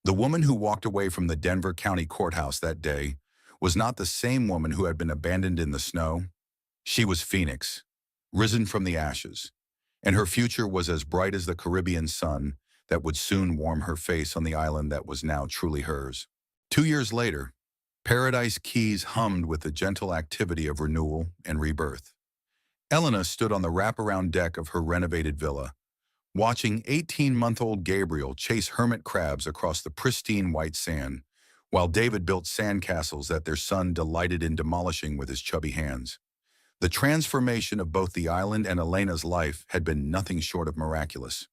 The woman who walked away from the Denver County Courthouse that day was not the same woman who had been abandoned in the snow. She was Phoenix, risen from the ashes, and her future was as bright as the Caribbean sun that would soon warm her face on the island that was now truly hers. 2 years later, Paradise Keys hummed with the gentle activity of renewal and rebirth. Elena stood on the wraparound deck of her renovated villa, watching 18-month-old Gabriel chase hermit crabs across the pristine white sand, while David built sandcastles that their son delighted in demolishing with his chubby hands. The transformation of both the island and Elena's life had been nothing short of miraculous.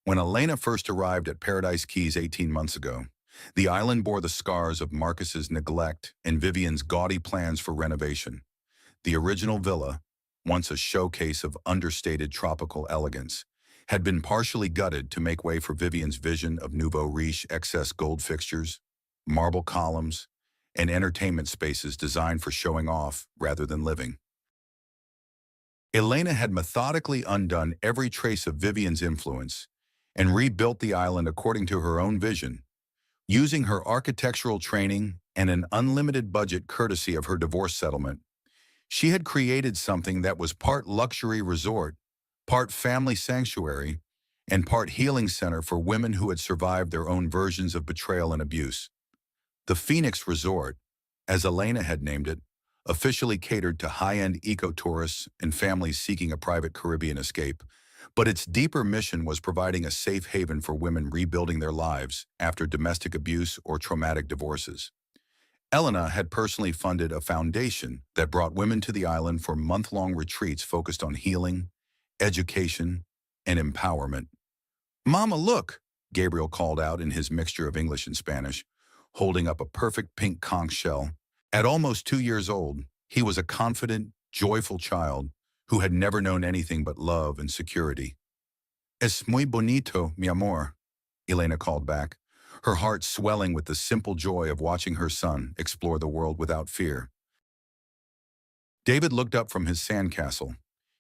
When Elena first arrived at Paradise Keys 18 months ago, the island bore the scars of Marcus's neglect and Vivian's gaudy plans for renovation. The original villa, once a showcase of understated tropical elegance, had been partially gutted to make way for Vivian's vision of nouveau riche excess gold fixtures, marble columns, and entertainment spaces designed for showing off rather than living. Elena had methodically undone every trace of Vivian's influence and rebuilt the island according to her own vision, using her architectural training and an unlimited budget courtesy of her divorce settlement. She had created something that was part luxury resort, part family sanctuary, and part healing center for women who had survived their own versions of betrayal and abuse. The Phoenix Resort, as Elena had named it, officially catered to high-end eco-tourists and families seeking a private Caribbean escape, but its deeper mission was providing a safe haven for women rebuilding their lives after domestic abuse or traumatic divorces. Elena had personally funded a foundation that brought women to the island for month-long retreats focused on healing, education, and empowerment. "Mama, look!" Gabriel called out in his mixture of English and Spanish, holding up a perfect pink conch shell. At almost 2 years old, he was a confident, joyful child who had never known anything but love and security. "Es muy bonito, mi amor." Elena called back, her heart swelling with the simple joy of watching her son explore the world without fear. David looked up from his sandcastle,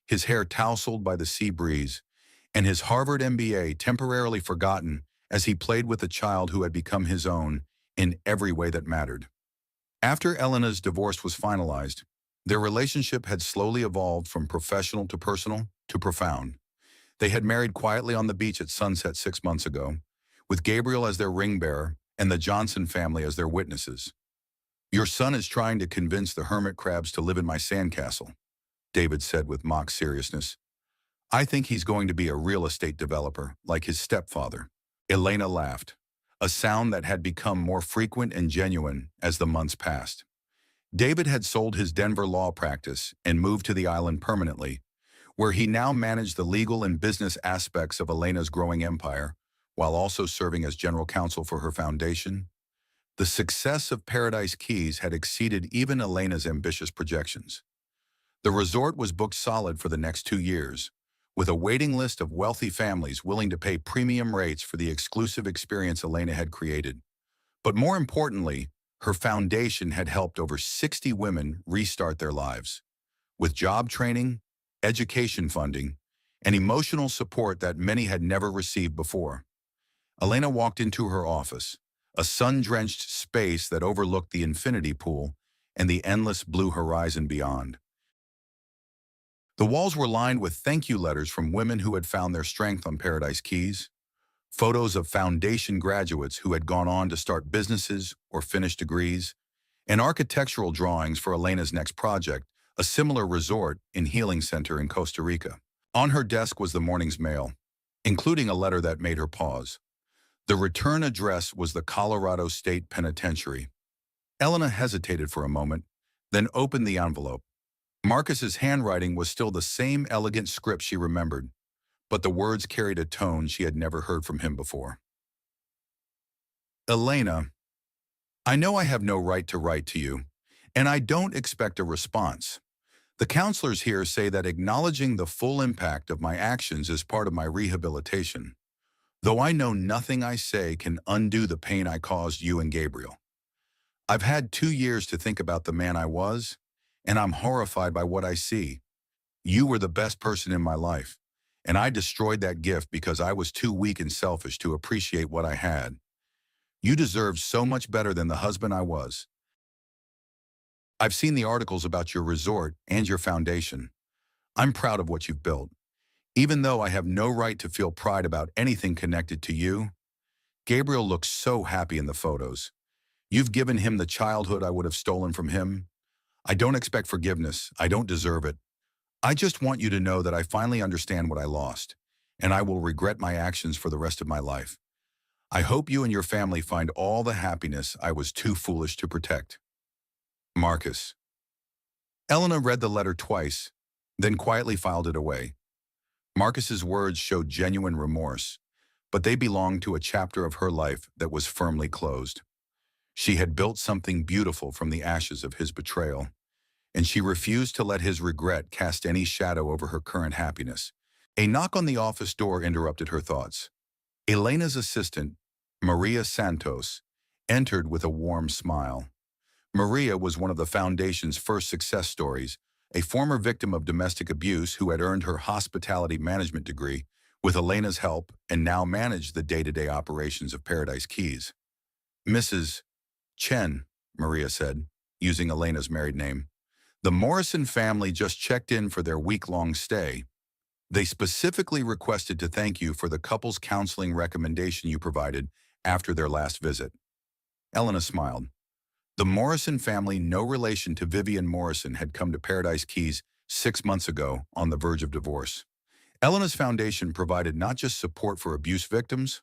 his hair tousled by the sea breeze, and his Harvard MBA temporarily forgotten as he played with the child who had become his own in every way that mattered. After Elena's divorce was finalized, their relationship had slowly evolved from professional to personal to profound. They had married quietly on the beach at sunset 6 months ago, with Gabriel as their ring bearer and the Johnson family as their witnesses. "Your son is trying to convince the hermit crabs to live in my sandcastle," David said with mock seriousness. "I think he's going to be a real estate developer, like his stepfather." Elena laughed, a sound that had become more frequent and genuine as the months passed. David had sold his Denver law practice and moved to the island permanently, where he now managed the legal and business aspects of Elena's growing empire, while also serving as general counsel for her foundation. The success of Paradise Keys had exceeded even Elena's ambitious projections. The resort was booked solid for the next 2 years, with a waiting list of wealthy families willing to pay premium rates for the exclusive experience Elena had created. But more importantly, her foundation had helped over 60 women restart their lives, with job training, education funding, and emotional support that many had never received before. Elena walked into her office, a sun-drenched space that overlooked the infinity pool and the endless blue horizon beyond. The walls were lined with thank you letters from women who had found their strength on Paradise Keys, photos of foundation graduates who had gone on to start businesses or finish degrees, and architectural drawings for Elena's next project, a similar resort and healing center in Costa Rica. On her desk was the morning's mail, including a letter that made her pause. The return address was the Colorado State Penitentiary. Elena hesitated for a moment, then opened the envelope. Marcus's handwriting was still the same elegant script she remembered, but the words carried a tone she had never heard from him before. "Elena, I know I have no right to write to you, and I don't expect a response. The counselors here say that acknowledging the full impact of my actions is part of my rehabilitation, though I know nothing I say can undo the pain I caused you and Gabriel. I've had 2 years to think about the man I was, and I'm horrified by what I see. You were the best person in my life, and I destroyed that gift because I was too weak and selfish to appreciate what I had. You deserved so much better than the husband I was. I've seen the articles about your resort and your foundation. I'm proud of what you've built. Even though I have no right to feel pride about anything connected to you, Gabriel looks so happy in the photos. You've given him the childhood I would have stolen from him. I don't expect forgiveness. I don't deserve it. I just want you to know that I finally understand what I lost, and I will regret my actions for the rest of my life. I hope you and your family find all the happiness I was too foolish to protect. Marcus." Elena read the letter twice, then quietly filed it away. Marcus's words showed genuine remorse, but they belonged to a chapter of her life that was firmly closed. She had built something beautiful from the ashes of his betrayal, and she refused to let his regret cast any shadow over her current happiness. A knock on the office door interrupted her thoughts. Elena's assistant, Maria Santos, entered with a warm smile. Maria was one of the foundation's first success stories, a former victim of domestic abuse who had earned her hospitality management degree with Elena's help and now managed the day-to-day operations of Paradise Keys. "Mrs. Chen," Maria said, using Elena's married name. "The Morrison family just checked in for their week-long stay. They specifically requested to thank you for the couple's counseling recommendation you provided after their last visit." Elena smiled. The Morrison family, no relation to Vivian Morrison, had come to Paradise Keys 6 months ago on the verge of divorce. Elena's foundation provided not just support for abuse victims,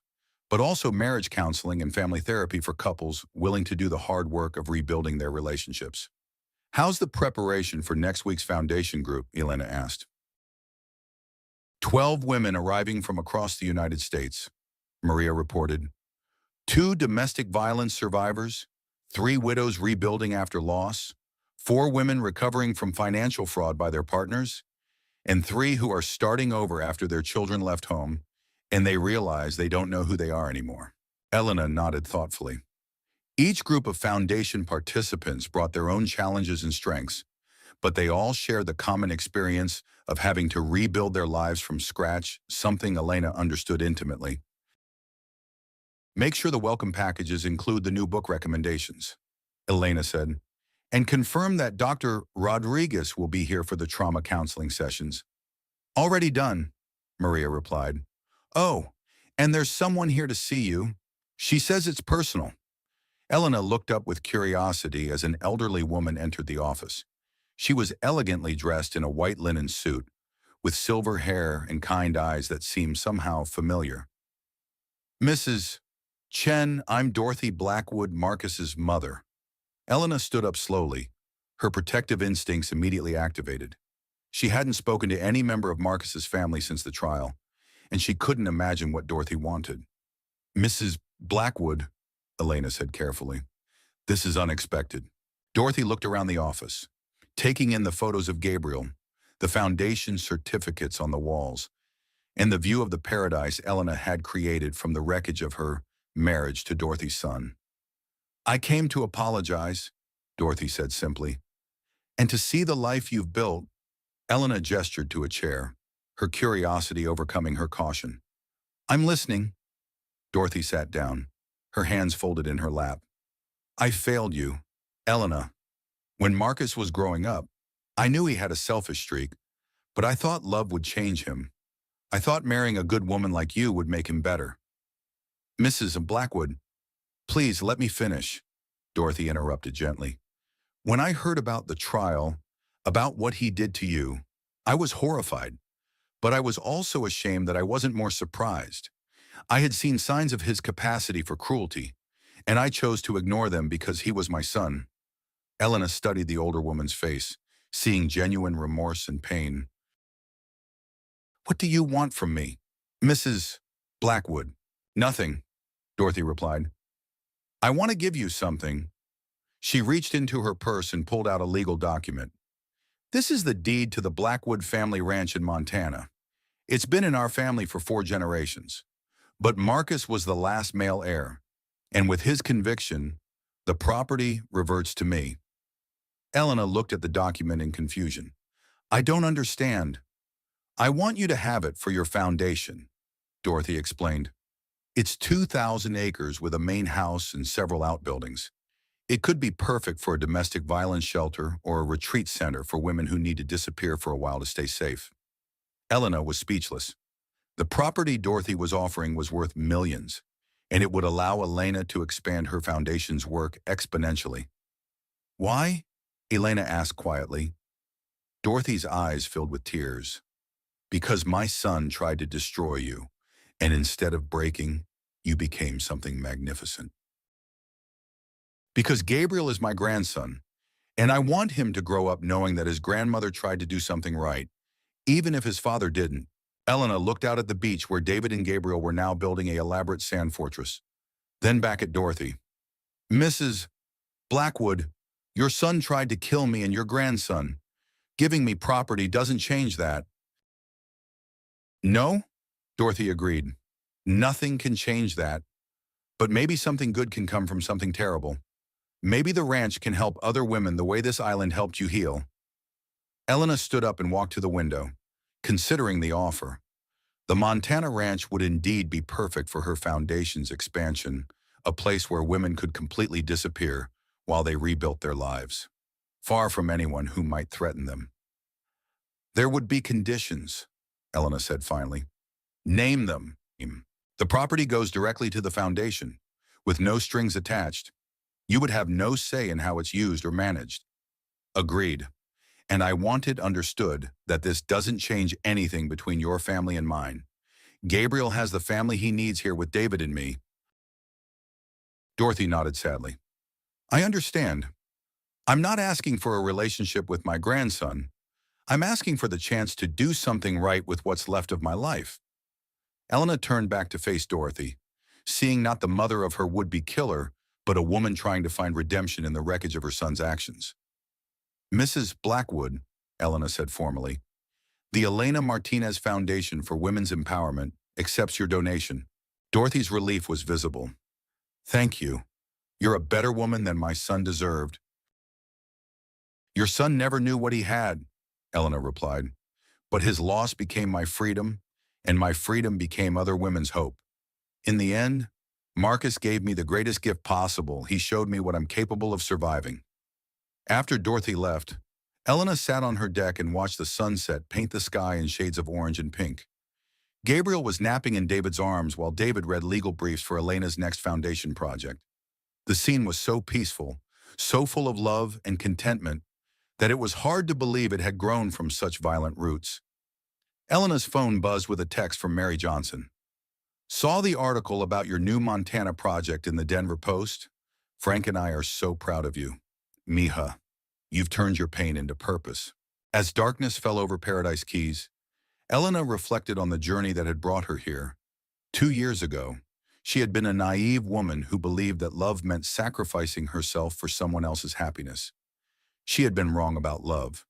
but also marriage counseling and family therapy for couples willing to do the hard work of rebuilding their relationships. "How's the preparation for next week's foundation group?" Elena asked. 12 women arriving from across the United States, Maria reported. 2 domestic violence survivors, 3 widows rebuilding after loss, 4 women recovering from financial fraud by their partners, and 3 who are starting over after their children left home, and they realize they don't know who they are anymore. Elena nodded thoughtfully. Each group of foundation participants brought their own challenges and strengths, but they all shared the common experience of having to rebuild their lives from scratch, something Elena understood intimately. Make sure the welcome packages include the new book recommendations, Elena said, and confirm that Dr. Rodriguez will be here for the trauma counseling sessions. Already done, Maria replied. Oh, and there's someone here to see you. She says it's personal. Elena looked up with curiosity as an elderly woman entered the office. She was elegantly dressed in a white linen suit, with silver hair and kind eyes that seemed somehow familiar. Mrs. Chen, I'm Dorothy Blackwood, Marcus's mother. Elena stood up slowly, her protective instincts immediately activated. She hadn't spoken to any member of Marcus's family since the trial, and she couldn't imagine what Dorothy wanted. Mrs. Blackwood, Elena said carefully, this is unexpected. Dorothy looked around the office, taking in the photos of Gabriel, the foundation certificates on the walls, and the view of the paradise Elena had created from the wreckage of her marriage to Dorothy's son. I came to apologize, Dorothy said simply, and to see the life you've built. Elena gestured to a chair, her curiosity overcoming her caution. I'm listening. Dorothy sat down, her hands folded in her lap. I failed you, Elena. When Marcus was growing up, I knew he had a selfish streak, but I thought love would change him. I thought marrying a good woman like you would make him better. Mrs. Blackwood, please let me finish, Dorothy interrupted gently. When I heard about the trial, about what he did to you, I was horrified, but I was also ashamed that I wasn't more surprised. I had seen signs of his capacity for cruelty, and I chose to ignore them because he was my son. Elena studied the older woman's face, seeing genuine remorse and pain. What do you want from me, Mrs. Blackwood? Nothing, Dorothy replied. I want to give you something. She reached into her purse and pulled out a legal document. This is the deed to the Blackwood family ranch in Montana. It's been in our family for 4 generations. But Marcus was the last male heir, and with his conviction, the property reverts to me. Elena looked at the document in confusion. I don't understand. I want you to have it for your foundation, Dorothy explained. It's 2,000 acres with a main house and several outbuildings. It could be perfect for a domestic violence shelter or a retreat center for women who need to disappear for a while to stay safe. Elena was speechless. The property Dorothy was offering was worth millions, and it would allow Elena to expand her foundation's work exponentially. Why? Elena asked quietly. Dorothy's eyes filled with tears. Because my son tried to destroy you, and instead of breaking, you became something magnificent. Because Gabriel is my grandson, and I want him to grow up knowing that his grandmother tried to do something right, even if his father didn't. Elena looked out at the beach where David and Gabriel were now building an elaborate sand fortress. Then back at Dorothy. Mrs. Blackwood, your son tried to kill me and your grandson. Giving me property doesn't change that. No, Dorothy agreed. Nothing can change that. But maybe something good can come from something terrible. Maybe the ranch can help other women the way this island helped you heal. Elena stood up and walked to the window, considering the offer. The Montana ranch would indeed be perfect for her foundation's expansion, a place where women could completely disappear while they rebuilt their lives, far from anyone who might threaten them. There would be conditions, Elena said finally. Name them. The property goes directly to the foundation, with no strings attached. You would have no say in how it's used or managed. Agreed. And I want it understood that this doesn't change anything between your family and mine. Gabriel has the family he needs here with David and me. Dorothy nodded sadly. I understand. I'm not asking for a relationship with my grandson. I'm asking for the chance to do something right with what's left of my life. Elena turned back to face Dorothy, seeing not the mother of her would-be killer, but a woman trying to find redemption in the wreckage of her son's actions. Mrs. Blackwood, Elena said formally, the Elena Martinez Foundation for Women's Empowerment accepts your donation. Dorothy's relief was visible. Thank you. You're a better woman than my son deserved. Your son never knew what he had, Elena replied. But his loss became my freedom, and my freedom became other women's hope. In the end, Marcus gave me the greatest gift possible. He showed me what I'm capable of surviving. After Dorothy left, Elena sat on her deck and watched the sunset paint the sky in shades of orange and pink. Gabriel was napping in David's arms while David read legal briefs for Elena's next foundation project. The scene was so peaceful, so full of love and contentment, that it was hard to believe it had grown from such violent roots. Elena's phone buzzed with a text from Mary Johnson. Saw the article about your new Montana project in the Denver Post? Frank and I are so proud of you. Mija, you've turned your pain into purpose. As darkness fell over Paradise Keys, Elena reflected on the journey that had brought her here. 2 years ago, she had been a naive woman who believed that love meant sacrificing herself for someone else's happiness. She had been wrong about love,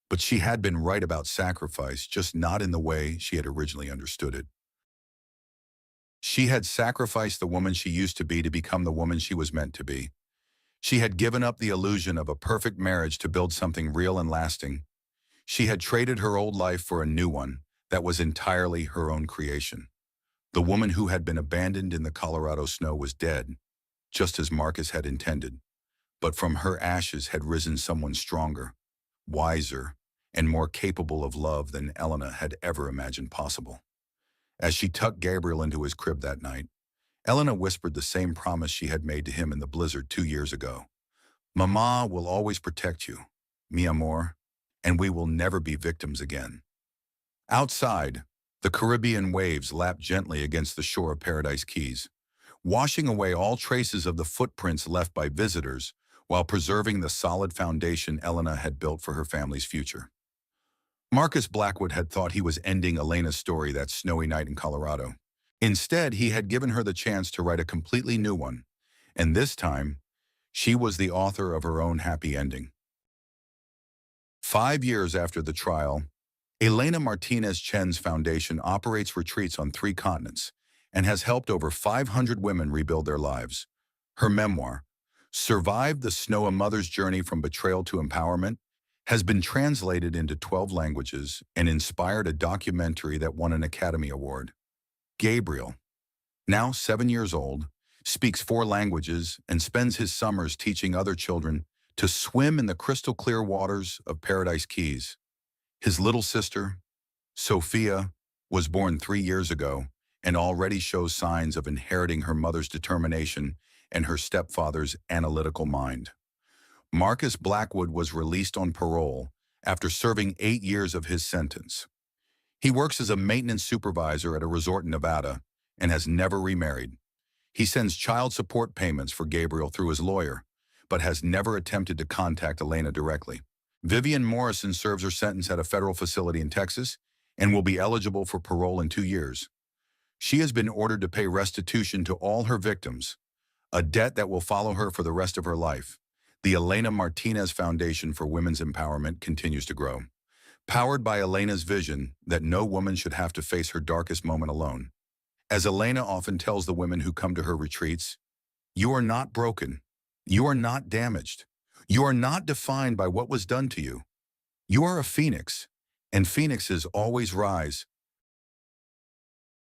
but she had been right about sacrifice, just not in the way she had originally understood it. She had sacrificed the woman she used to be to become the woman she was meant to be. She had given up the illusion of a perfect marriage to build something real and lasting. She had traded her old life for a new one that was entirely her own creation. The woman who had been abandoned in the Colorado snow was dead, just as Marcus had intended. But from her ashes had risen someone stronger, wiser, and more capable of love than Elena had ever imagined possible. As she tucked Gabriel into his crib that night, Elena whispered the same promise she had made to him in the blizzard 2 years ago. Mama will always protect you, mi amor, and we will never be victims again. Outside, the Caribbean waves lapped gently against the shore of Paradise Keys, washing away all traces of the footprints left by visitors while preserving the solid foundation Elena had built for her family's future. Marcus Blackwood had thought he was ending Elena's story that snowy night in Colorado. Instead, he had given her the chance to write a completely new one, and this time, she was the author of her own happy ending. 5 years after the trial, Elena Martinez Chen's foundation operates retreats on 3 continents and has helped over 500 women rebuild their lives. Her memoir, Survived the Snow: A Mother's Journey from Betrayal to Empowerment, has been translated into 12 languages and inspired a documentary that won an Academy Award. Gabriel, now 7 years old, speaks 4 languages and spends his summers teaching other children to swim in the crystal-clear waters of Paradise Keys. His little sister, Sophia, was born 3 years ago and already shows signs of inheriting her mother's determination and her stepfather's analytical mind. Marcus Blackwood was released on parole after serving 8 years of his sentence. He works as a maintenance supervisor at a resort in Nevada and has never remarried. He sends child support payments for Gabriel through his lawyer, but has never attempted to contact Elena directly. Vivian Morrison serves her sentence at a federal facility in Texas and will be eligible for parole in 2 years. She has been ordered to pay restitution to all her victims, a debt that will follow her for the rest of her life. The Elena Martinez Foundation for Women's Empowerment continues to grow, powered by Elena's vision that no woman should have to face her darkest moment alone. As Elena often tells the women who come to her retreats, you are not broken. You are not damaged. You are not defined by what was done to you. You are a phoenix, and phoenixes always rise